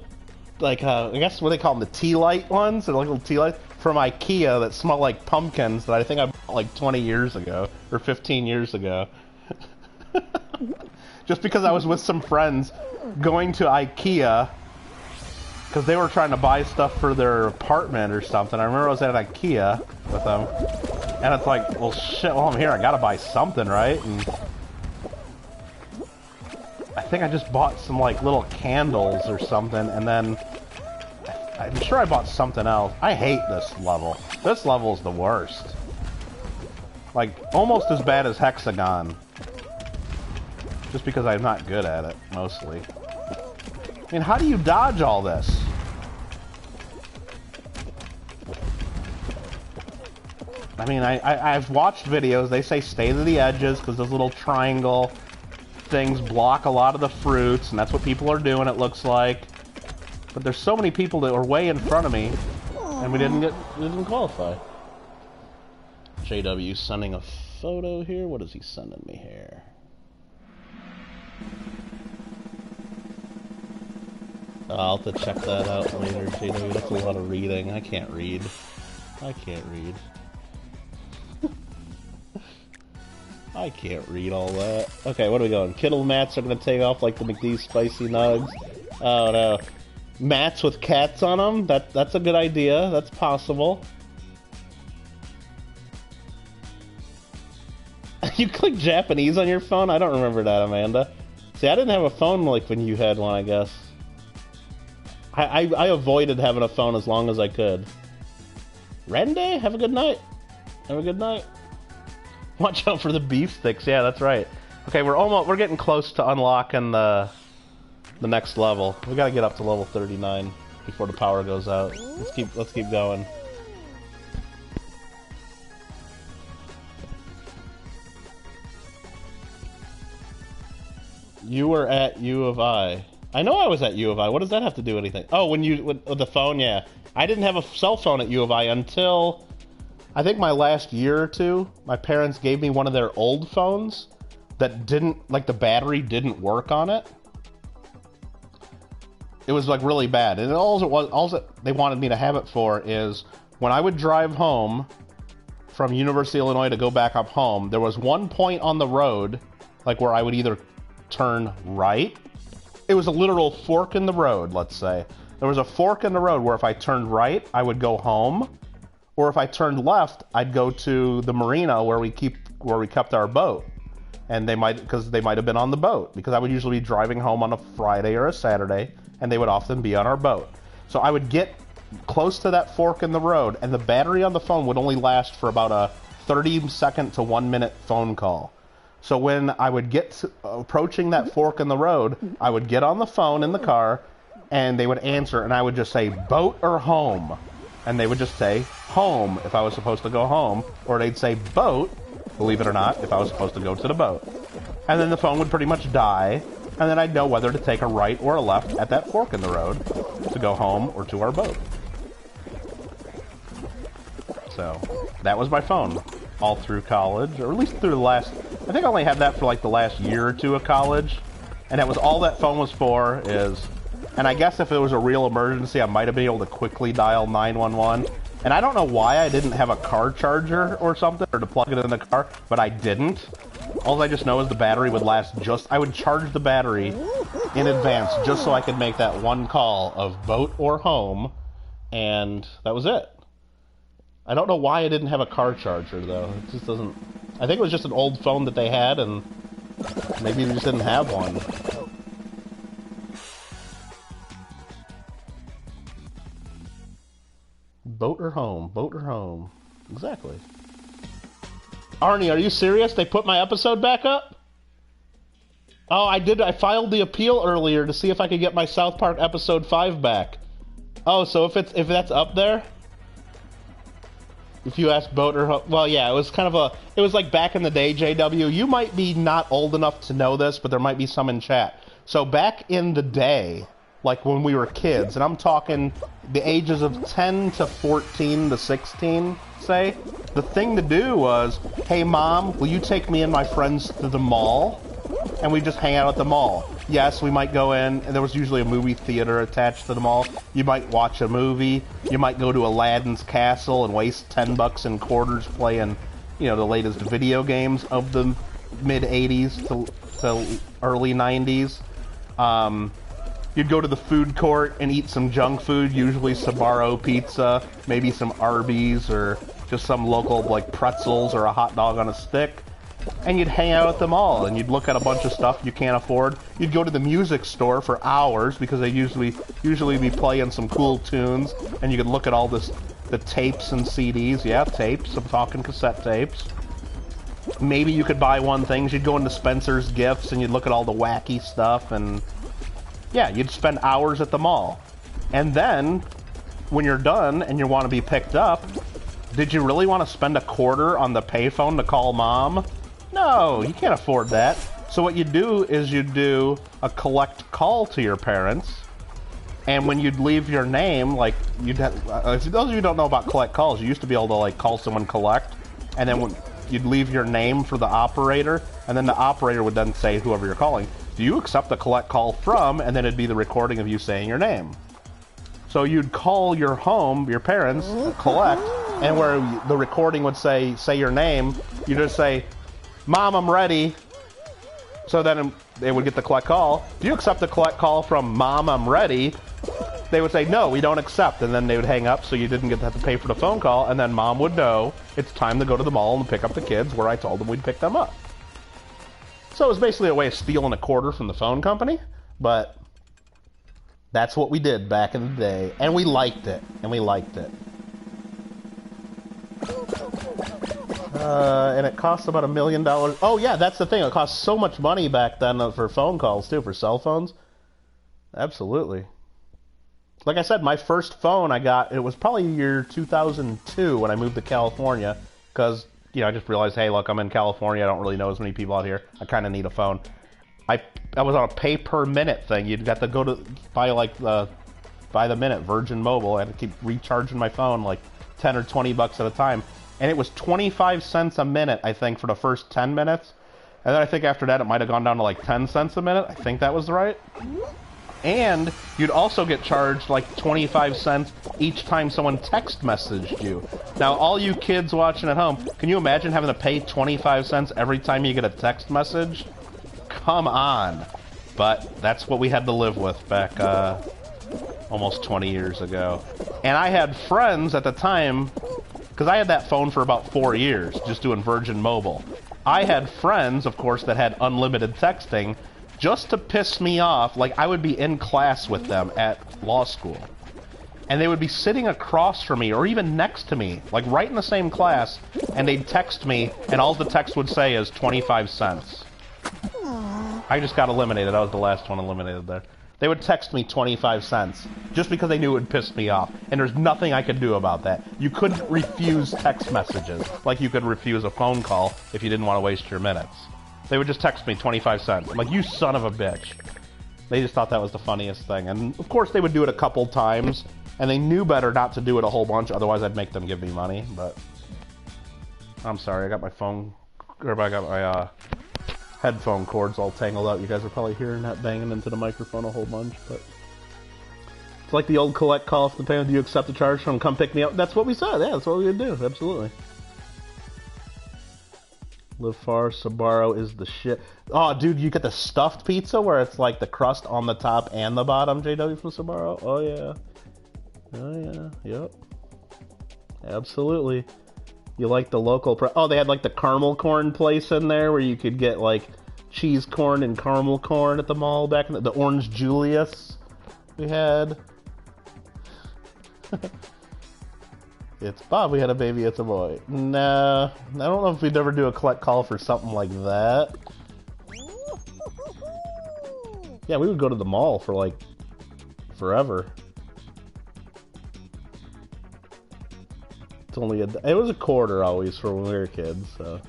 like I guess what they call them, the tea light ones, or like little tea lights from IKEA that smell like pumpkins that I think I bought like 20 years ago or 15 years ago. Just because I was with some friends going to IKEA because they were trying to buy stuff for their apartment or something. I remember I was at IKEA with them, and it's like, well, shit, while I'm here, I gotta buy something, right? And I think I just bought some, like, little candles or something, and then I'm sure I bought something else. I hate this level. This level is the worst. Like, almost as bad as Hexagon. Just because I'm not good at it, mostly. I mean, how do you dodge all this? I mean, I've watched videos, they say stay to the edges because those little triangle things block a lot of the fruits, and that's what people are doing, it looks like. But there's so many people that are way in front of me, and we didn't qualify. JW sending a photo here. What is he sending me here? I'll have to check that out later, JW. That's a lot of reading. I can't read. I can't read. I can't read all that. Okay, what are we going? Kittle mats are going to take off like the McDee's spicy nugs. Oh no. Mats with cats on them? That's a good idea. That's possible. You click Japanese on your phone? I don't remember that, Amanda. See, I didn't have a phone like when you had one, I guess. I avoided having a phone as long as I could. Rende, have a good night. Have a good night. Watch out for the beef sticks. Yeah, that's right. Okay, we're getting close to unlocking the next level. We gotta get up to level 39 before the power goes out. Let's keep going. You were at U of I. I know I was at U of I. What does that have to do with anything? Oh, with the phone, yeah. I didn't have a cell phone at U of I until I think my last year or two. My parents gave me one of their old phones that didn't, like, the battery didn't work on it. It was like really bad, and all they wanted me to have it for is when I would drive home from University of Illinois to go back up home. There was one point on the road, like where I would either turn right. It was a literal fork in the road. Let's say there was a fork in the road where if I turned right, I would go home, or if I turned left, I'd go to the marina where we kept our boat. And they might have been on the boat, because I would usually be driving home on a Friday or a Saturday, and they would often be on our boat. So I would get close to that fork in the road, and the battery on the phone would only last for about a 30-second to 1-minute phone call. So when I would get approaching that fork in the road, I would get on the phone in the car, and they would answer, and I would just say, boat or home? And they would just say, home, if I was supposed to go home, or they'd say, boat, believe it or not, if I was supposed to go to the boat. And then the phone would pretty much die, and then I'd know whether to take a right or a left at that fork in the road to go home or to our boat. So, that was my phone all through college, or at least through the last, I think I only had that for like the last year or two of college, and that was all that phone was for is, and I guess if it was a real emergency, I might have been able to quickly dial 911. And I don't know why I didn't have a car charger or something, or to plug it in the car, but I didn't. All I just know is the battery would last I would charge the battery in advance just so I could make that one call of boat or home, and that was it. I don't know why I didn't have a car charger, though. It just doesn't... I think it was just an old phone that they had, and maybe they just didn't have one. Boat or home? Boat or home? Exactly. Arnie, are you serious? They put my episode back up? Oh, I did. I filed the appeal earlier to see if I could get my South Park episode 5 back. Oh, so if that's up there? If you ask boat or home... Well, yeah, it was kind of it was like back in the day, JW. You might be not old enough to know this, but there might be some in chat. So back in the day, like when we were kids, and I'm talking the ages of 10 to 14 to 16, say, the thing to do was, hey mom, will you take me and my friends to the mall? And we just hang out at the mall. Yes, we might go in, and there was usually a movie theater attached to the mall. You might watch a movie. You might go to Aladdin's Castle and waste $10 in quarters playing, you know, the latest video games of the mid-'80s to early '90s. You'd go to the food court and eat some junk food, usually Sbarro pizza, maybe some Arby's, or just some local, like, pretzels or a hot dog on a stick. And you'd hang out at the mall, and you'd look at a bunch of stuff you can't afford. You'd go to the music store for hours, because they usually be playing some cool tunes, and you could look at all the tapes and CDs. Yeah, tapes. I'm talking cassette tapes. Maybe you could buy one thing. You'd go into Spencer's Gifts, and you'd look at all the wacky stuff, and... yeah, you'd spend hours at the mall. And then, when you're done and you want to be picked up, did you really want to spend a quarter on the payphone to call mom? No, you can't afford that. So what you do is you do a collect call to your parents, and when you'd leave your name, like, you'd have, if those of you who don't know about collect calls, you used to be able to, like, call someone collect, and then when you'd leave your name for the operator, and then the operator would then say, whoever you're calling, do you accept the collect call from, and then it'd be the recording of you saying your name. So you'd call your home, your parents, collect, and where the recording would say your name, you just say, Mom, I'm ready. So then they would get the collect call. Do you accept the collect call from Mom, I'm ready? They would say, no, we don't accept, and then they would hang up so you didn't have to pay for the phone call, and then Mom would know it's time to go to the mall and pick up the kids where I told them we'd pick them up. So it was basically a way of stealing a quarter from the phone company, but that's what we did back in the day, and we liked it, and it cost about $1 million. Oh yeah, that's the thing, it cost so much money back then for phone calls too, for cell phones. Absolutely. Like I said, my first phone I got, it was probably year 2002 when I moved to California, because, you know, I just realized, hey, look, I'm in California, I don't really know as many people out here, I kind of need a phone. I was on a pay-per-minute thing. You'd got to go to buy, like, by the minute, Virgin Mobile. I had to keep recharging my phone, like, 10 or 20 bucks at a time. And it was 25 cents a minute, I think, for the first 10 minutes. And then I think after that it might have gone down to, like, 10 cents a minute. I think that was right. And you'd also get charged, like, 25 cents each time someone text messaged you. Now, all you kids watching at home, can you imagine having to pay 25 cents every time you get a text message? Come on. But that's what we had to live with back almost 20 years ago. And I had friends at the time, because I had that phone for about 4 years, just doing Virgin Mobile. I had friends, of course, that had unlimited texting, just to piss me off. Like, I would be in class with them at law school, and they would be sitting across from me, or even next to me, like right in the same class, and they'd text me, and all the text would say is 25 cents. I just got eliminated. I was the last one eliminated there. They would text me 25 cents, just because they knew it would piss me off, and there's nothing I could do about that. You couldn't refuse text messages, like you could refuse a phone call if you didn't want to waste your minutes. They would just text me 25 cents. I'm like, you son of a bitch. They just thought that was the funniest thing. And, of course, they would do it a couple times, and they knew better not to do it a whole bunch, otherwise I'd make them give me money, but... I'm sorry, I got my phone... Or I got my, headphone cords all tangled up. You guys are probably hearing that banging into the microphone a whole bunch, but... It's like the old collect call for the payment. Do you accept the charge from come pick me up? That's what we said, yeah, that's what we would do, absolutely. Live far, Sbarro is the shit. Oh, dude, you get the stuffed pizza where it's like the crust on the top and the bottom, JW from Sbarro? Oh, yeah. Oh, yeah. Yep. Absolutely. You like the local... Oh, they had like the caramel corn place in there where you could get like cheese corn and caramel corn at the mall back in the Orange Julius we had. It's Bob, we had a baby, it's a boy. Nah, I don't know if we'd ever do a collect call for something like that. Yeah, we would go to the mall for like forever. It's only it was a quarter always for when we were kids, so.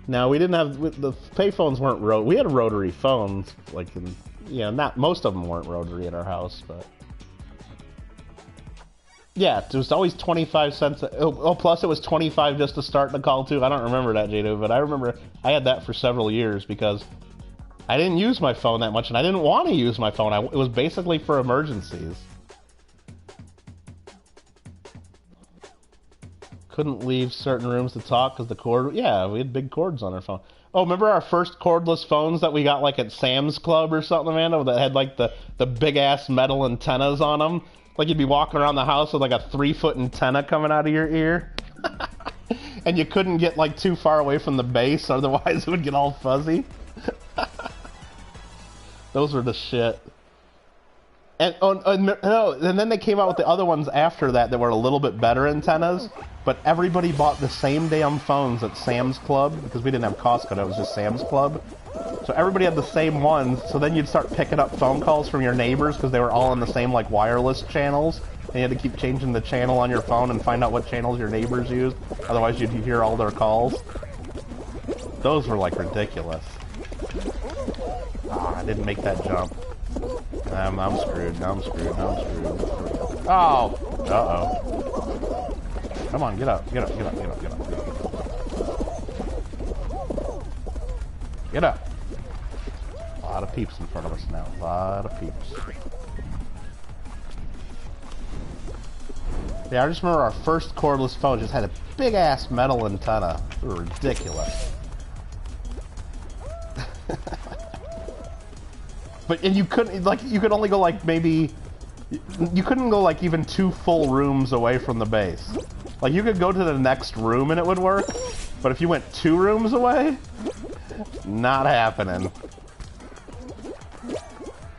Now, we didn't have, the payphones weren't we had rotary phones, like, not, most of them weren't rotary in our house, but. Yeah, it was always 25 cents. Oh, plus it was 25 just to start the call, too. I don't remember that, Jado, but I remember I had that for several years because I didn't use my phone that much, and I didn't want to use my phone. It was basically for emergencies. Couldn't leave certain rooms to talk because the cord... Yeah, we had big cords on our phone. Oh, remember our first cordless phones that we got, like, at Sam's Club or something, Amanda, that had, like, the big-ass metal antennas on them? Like, you'd be walking around the house with, like, a 3-foot antenna coming out of your ear. And you couldn't get, like, too far away from the base, otherwise it would get all fuzzy. Those were the shit. And then they came out with the other ones after that were a little bit better antennas, but everybody bought the same damn phones at Sam's Club, because we didn't have Costco, it was just Sam's Club. So everybody had the same ones, so then you'd start picking up phone calls from your neighbors because they were all in the same, like, wireless channels, and you had to keep changing the channel on your phone and find out what channels your neighbors used, otherwise you'd hear all their calls. Those were, like, ridiculous. Ah, I didn't make that jump. I'm screwed, I'm screwed. Oh! Uh-oh. Come on, get up. Get up. A lot of peeps in front of us now. A lot of peeps. Yeah, I just remember our first cordless phone just had a big-ass metal antenna. They were ridiculous. And you couldn't, like, you could only go, like, maybe... You couldn't go, like, even 2 full rooms away from the base. Like, you could go to the next room and it would work, but if you went 2 rooms away, Not happening.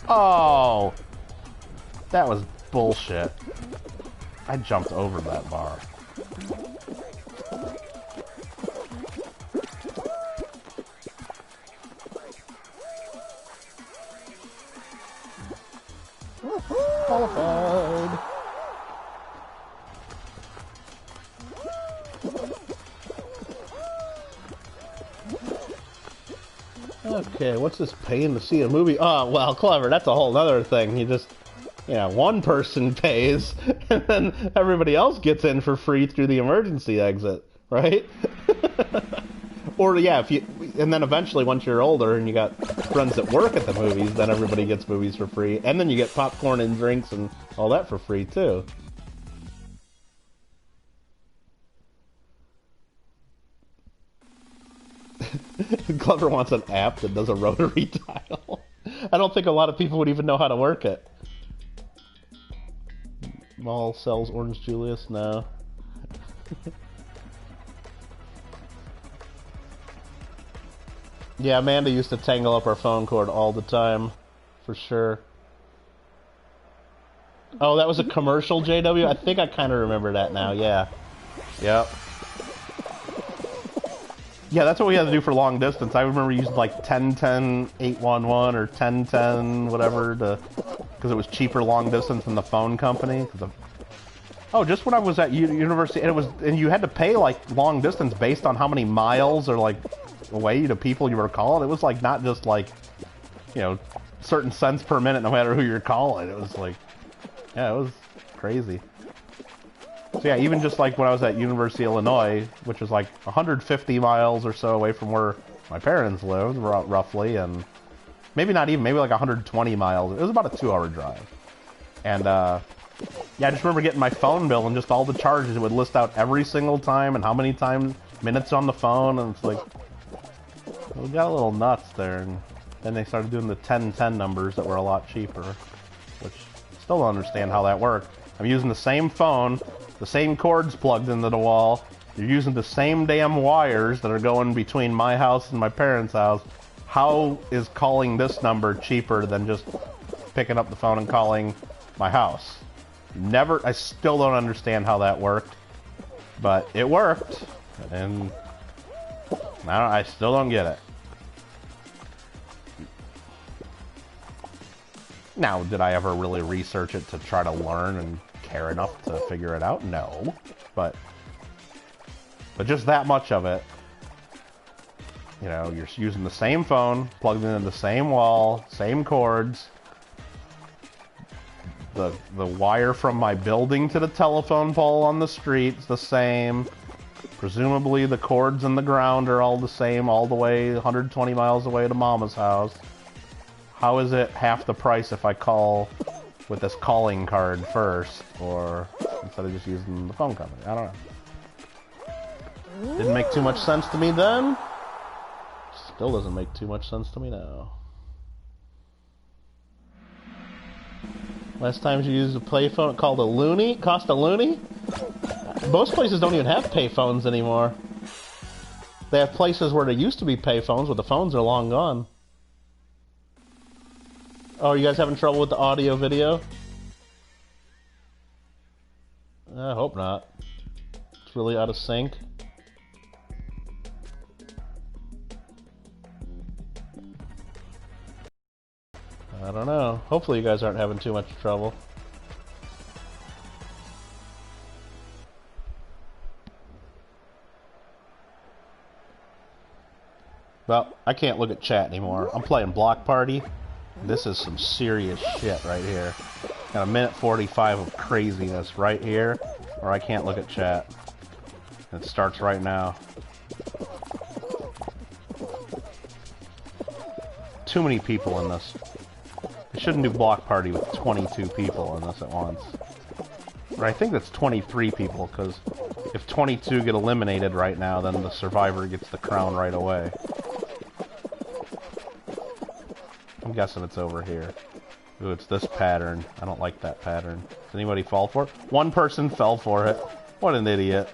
Oh! That was bullshit. I jumped over that bar. Qualified. Okay, what's this paying to see a movie? Oh, well, clever. That's a whole other thing. You just, one person pays, and then everybody else gets in for free through the emergency exit, right? Or, yeah, and then eventually, once you're older and you got friends that work at the movies, then everybody gets movies for free, and then you get popcorn and drinks and all that for free, too. Clever wants an app that does a rotary dial. I don't think a lot of people would even know how to work it. Mall sells Orange Julius? No. Yeah, Amanda used to tangle up our phone cord all the time. For sure. Oh, that was a commercial, JW? I think I kind of remember that now, yeah. Yep. Yeah, that's what we had to do for long distance. I remember using like 1010 811 or 1010 whatever because it was cheaper long distance than the phone company. Oh, just when I was at university, and you had to pay like long distance based on how many miles or like away to people you were calling. It was like not just like certain cents per minute no matter who you're calling. It was like, yeah, it was crazy. So yeah, even just like when I was at University of Illinois, which was like 150 miles or so away from where my parents lived, roughly, and maybe not even, maybe like 120 miles. It was about a 2-hour drive. And yeah, I just remember getting my phone bill and just all the charges. It would list out every single time and how many times, minutes on the phone, and it's like, we got a little nuts there. And then they started doing the 1010 numbers that were a lot cheaper, which still don't understand how that worked. I'm using the same phone, the same cords plugged into the wall. You're using the same damn wires that are going between my house and my parents' house. How is calling this number cheaper than just picking up the phone and calling my house? I still don't understand how that worked, but it worked, and I still don't get it. Now, did I ever really research it to try to learn and care enough to figure it out? No, but just that much of it. You're using the same phone, plugged into the same wall, same cords. The wire from my building to the telephone pole on the street's the same. Presumably the cords in the ground are all the same, all the way 120 miles away to Mama's house. How is it half the price if I call with this calling card first, or instead of just using the phone company? I don't know. Didn't make too much sense to me then. Still doesn't make too much sense to me now. Last time you used a payphone called a loony? Cost a loony? Most places don't even have payphones anymore. They have places where there used to be payphones, but the phones are long gone. Oh, are you guys having trouble with the audio video? I hope not. It's really out of sync. I don't know. Hopefully you guys aren't having too much trouble. Well, I can't look at chat anymore. I'm playing Block Party. This is some serious shit right here. Got a minute 45 of craziness right here, or I can't look at chat. It starts right now. Too many people in this. I shouldn't do Block Party with 22 people in this at once. Or I think that's 23 people, because if 22 get eliminated right now, then the survivor gets the crown right away. I'm guessing it's over here. Ooh, it's this pattern. I don't like that pattern. Does anybody fall for it? One person fell for it. What an idiot.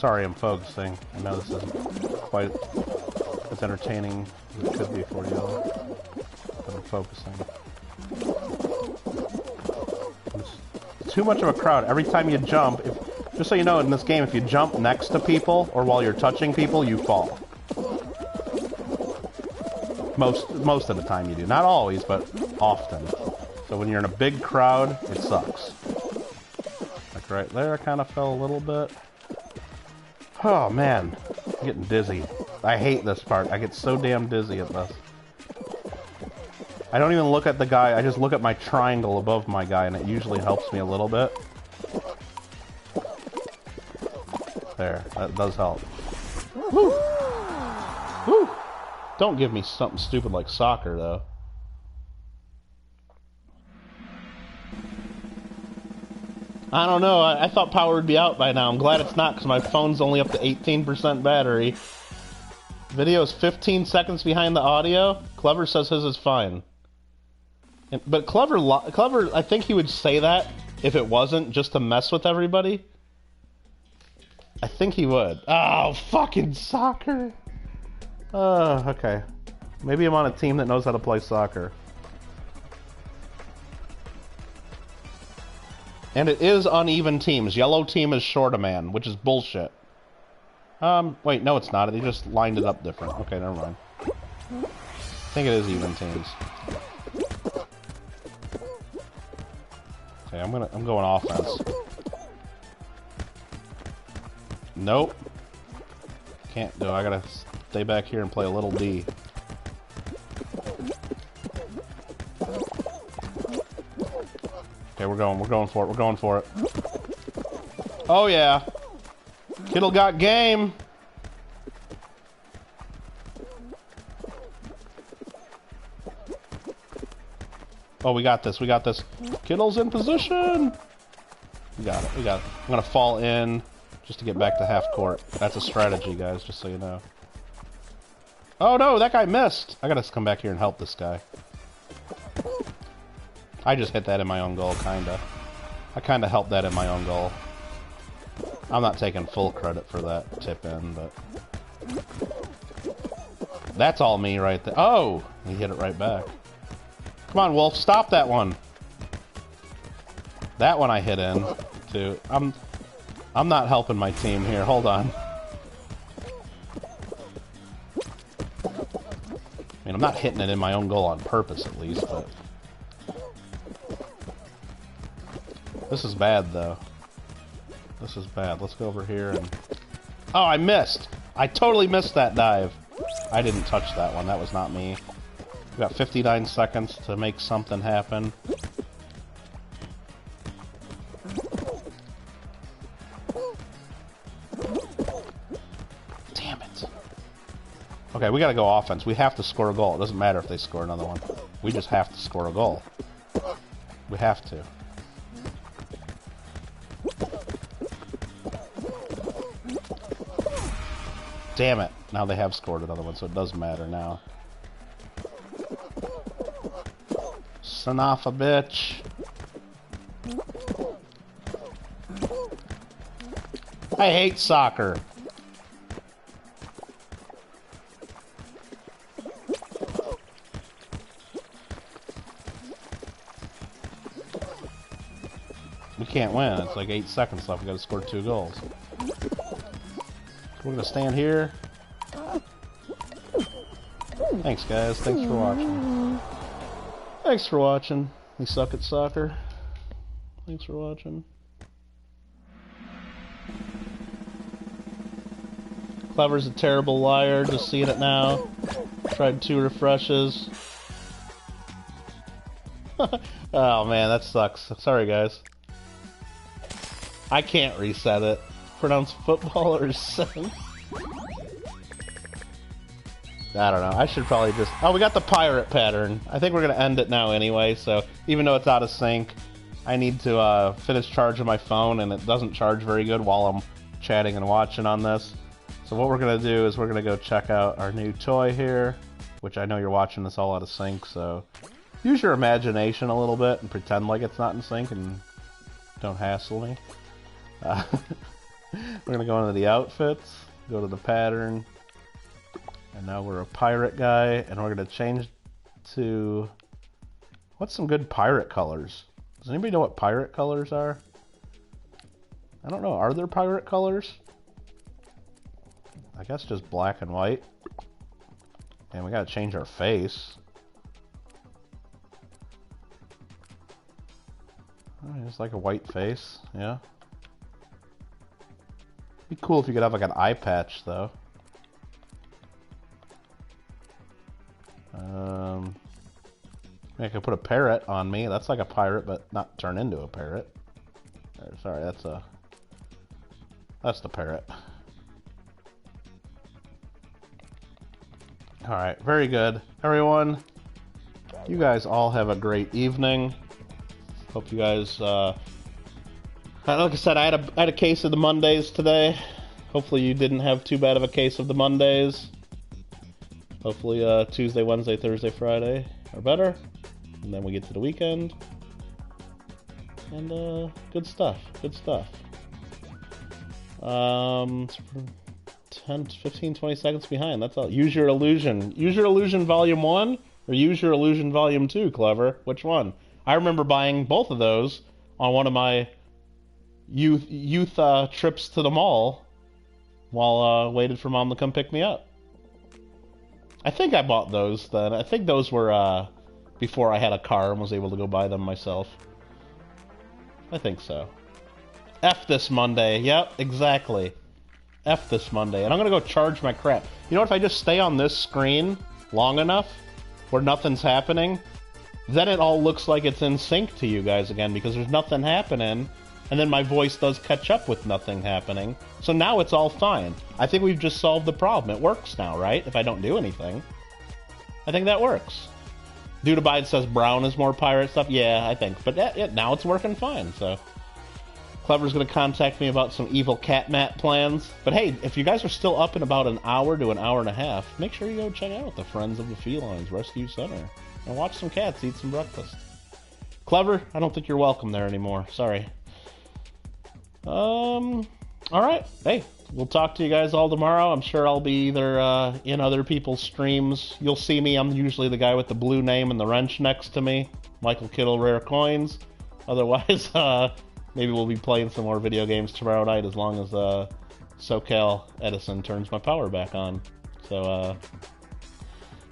Sorry, I'm focusing. I know this isn't quite as entertaining as it could be for you all, but I'm focusing. It's too much of a crowd. Every time you jump, just so you know, in this game, if you jump next to people or while you're touching people, you fall. Most of the time you do. Not always, but often. So when you're in a big crowd, it sucks. Like right there, I kind of fell a little bit. Oh man, I'm getting dizzy. I hate this part. I get so damn dizzy at this. I don't even look at the guy, I just look at my triangle above my guy, and it usually helps me a little bit. There, that does help. Woo! Woo! Don't give me something stupid like soccer, though. I don't know, I thought power would be out by now. I'm glad it's not, because my phone's only up to 18% battery. Video is 15 seconds behind the audio. Clever says his is fine. But Clever, I think he would say that if it wasn't, just to mess with everybody. I think he would. Oh, fucking soccer! Okay. Maybe I'm on a team that knows how to play soccer. And it is uneven teams. Yellow team is short a man, which is bullshit. Wait, no it's not. They just lined it up different. Okay, never mind. I think it is even teams. Okay, I'm going offense. Nope. Can't do it. I gotta stay back here and play a little D. Okay, we're going for it. Oh yeah. Kittle got game. Oh, we got this. Kittle's in position. We got it. I'm gonna fall in just to get back to half court. That's a strategy, guys, just so you know. Oh no, that guy missed. I gotta come back here and help this guy. I just hit that in my own goal, kinda. I kinda helped that in my own goal. I'm not taking full credit for that tip in, but... That's all me right there. Oh! He hit it right back. Come on, Wolf, stop that one! That one I hit in, too. I'm not helping my team here. Hold on. I mean, I'm not hitting it in my own goal on purpose, at least, but... This is bad, though. This is bad. Let's go over here and... Oh, I missed! I totally missed that dive. I didn't touch that one. That was not me. We got 59 seconds to make something happen. Damn it. Okay, we gotta go offense. We have to score a goal. It doesn't matter if they score another one. We just have to score a goal. We have to. Damn it. Now they have scored another one, so it does matter now. Son off a bitch. I hate soccer. We can't win. It's like 8 seconds left. We gotta score 2 goals. We're gonna stand here. Thanks, guys. Thanks for watching. Thanks for watching. We suck at soccer. Thanks for watching. Clever's a terrible liar. Just seeing it now. Tried 2 refreshes. Oh man, that sucks. Sorry, guys. I can't reset it. Pronounce football or sing. I don't know. I should probably just... Oh, we got the pirate pattern. I think we're going to end it now anyway, so even though it's out of sync, I need to finish charging my phone, and it doesn't charge very good while I'm chatting and watching on this. So what we're going to do is we're going to go check out our new toy here, which I know you're watching this all out of sync, so use your imagination a little bit and pretend like it's not in sync and don't hassle me. We're gonna go into the outfits, go to the pattern, and now we're a pirate guy, and we're gonna change to... What's some good pirate colors? Does anybody know what pirate colors are? I don't know. Are there pirate colors? I guess just black and white. And we gotta change our face. Just like a white face, yeah. Be cool if you could have like an eye patch, though. I could put a parrot on me. That's like a pirate, but not turn into a parrot. Sorry, that's the parrot. Alright, very good. Everyone, you guys all have a great evening. Hope you guys, like I said, I had a case of the Mondays today. Hopefully you didn't have too bad of a case of the Mondays. Hopefully Tuesday, Wednesday, Thursday, Friday are better. And then we get to the weekend. And good stuff, good stuff. 10, 15, 20 seconds behind, that's all. Use Your Illusion. Use Your Illusion Volume 1 or Use Your Illusion Volume 2, Clever? Which one? I remember buying both of those on one of my youth trips to the mall while waited for Mom to come pick me up. I think I bought those then. I think those were before I had a car and was able to go buy them myself. I think so. F this Monday. Yep, exactly. F this Monday. And I'm going to go charge my crap. You know what? If I just stay on this screen long enough where nothing's happening, then it all looks like it's in sync to you guys again because there's nothing happening. And then my voice does catch up with nothing happening. So now it's all fine. I think we've just solved the problem. It works now, right? If I don't do anything. I think that works. Dudabide says brown is more pirate stuff. Yeah, I think. But now it's working fine, so... Clever's going to contact me about some evil cat mat plans. But hey, if you guys are still up in about an hour to an hour and a half, make sure you go check out the Friends of the Felines Rescue Center. And watch some cats eat some breakfast. Clever, I don't think you're welcome there anymore. Sorry. Alright. Hey, we'll talk to you guys all tomorrow. I'm sure I'll be either in other people's streams. You'll see me. I'm usually the guy with the blue name and the wrench next to me. Michael Kittle Rare Coins. Otherwise, maybe we'll be playing some more video games tomorrow night as long as SoCal Edison turns my power back on. So,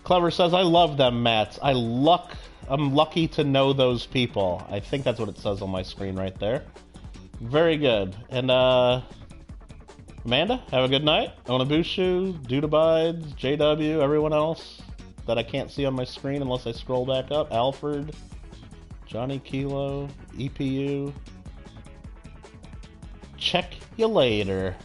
Clever says, I love them mats. I'm lucky to know those people. I think that's what it says on my screen right there. Very good. And, Amanda, have a good night. Onabushu, Dudabides, JW, everyone else that I can't see on my screen unless I scroll back up. Alfred, Johnny Kilo, EPU. Check you later.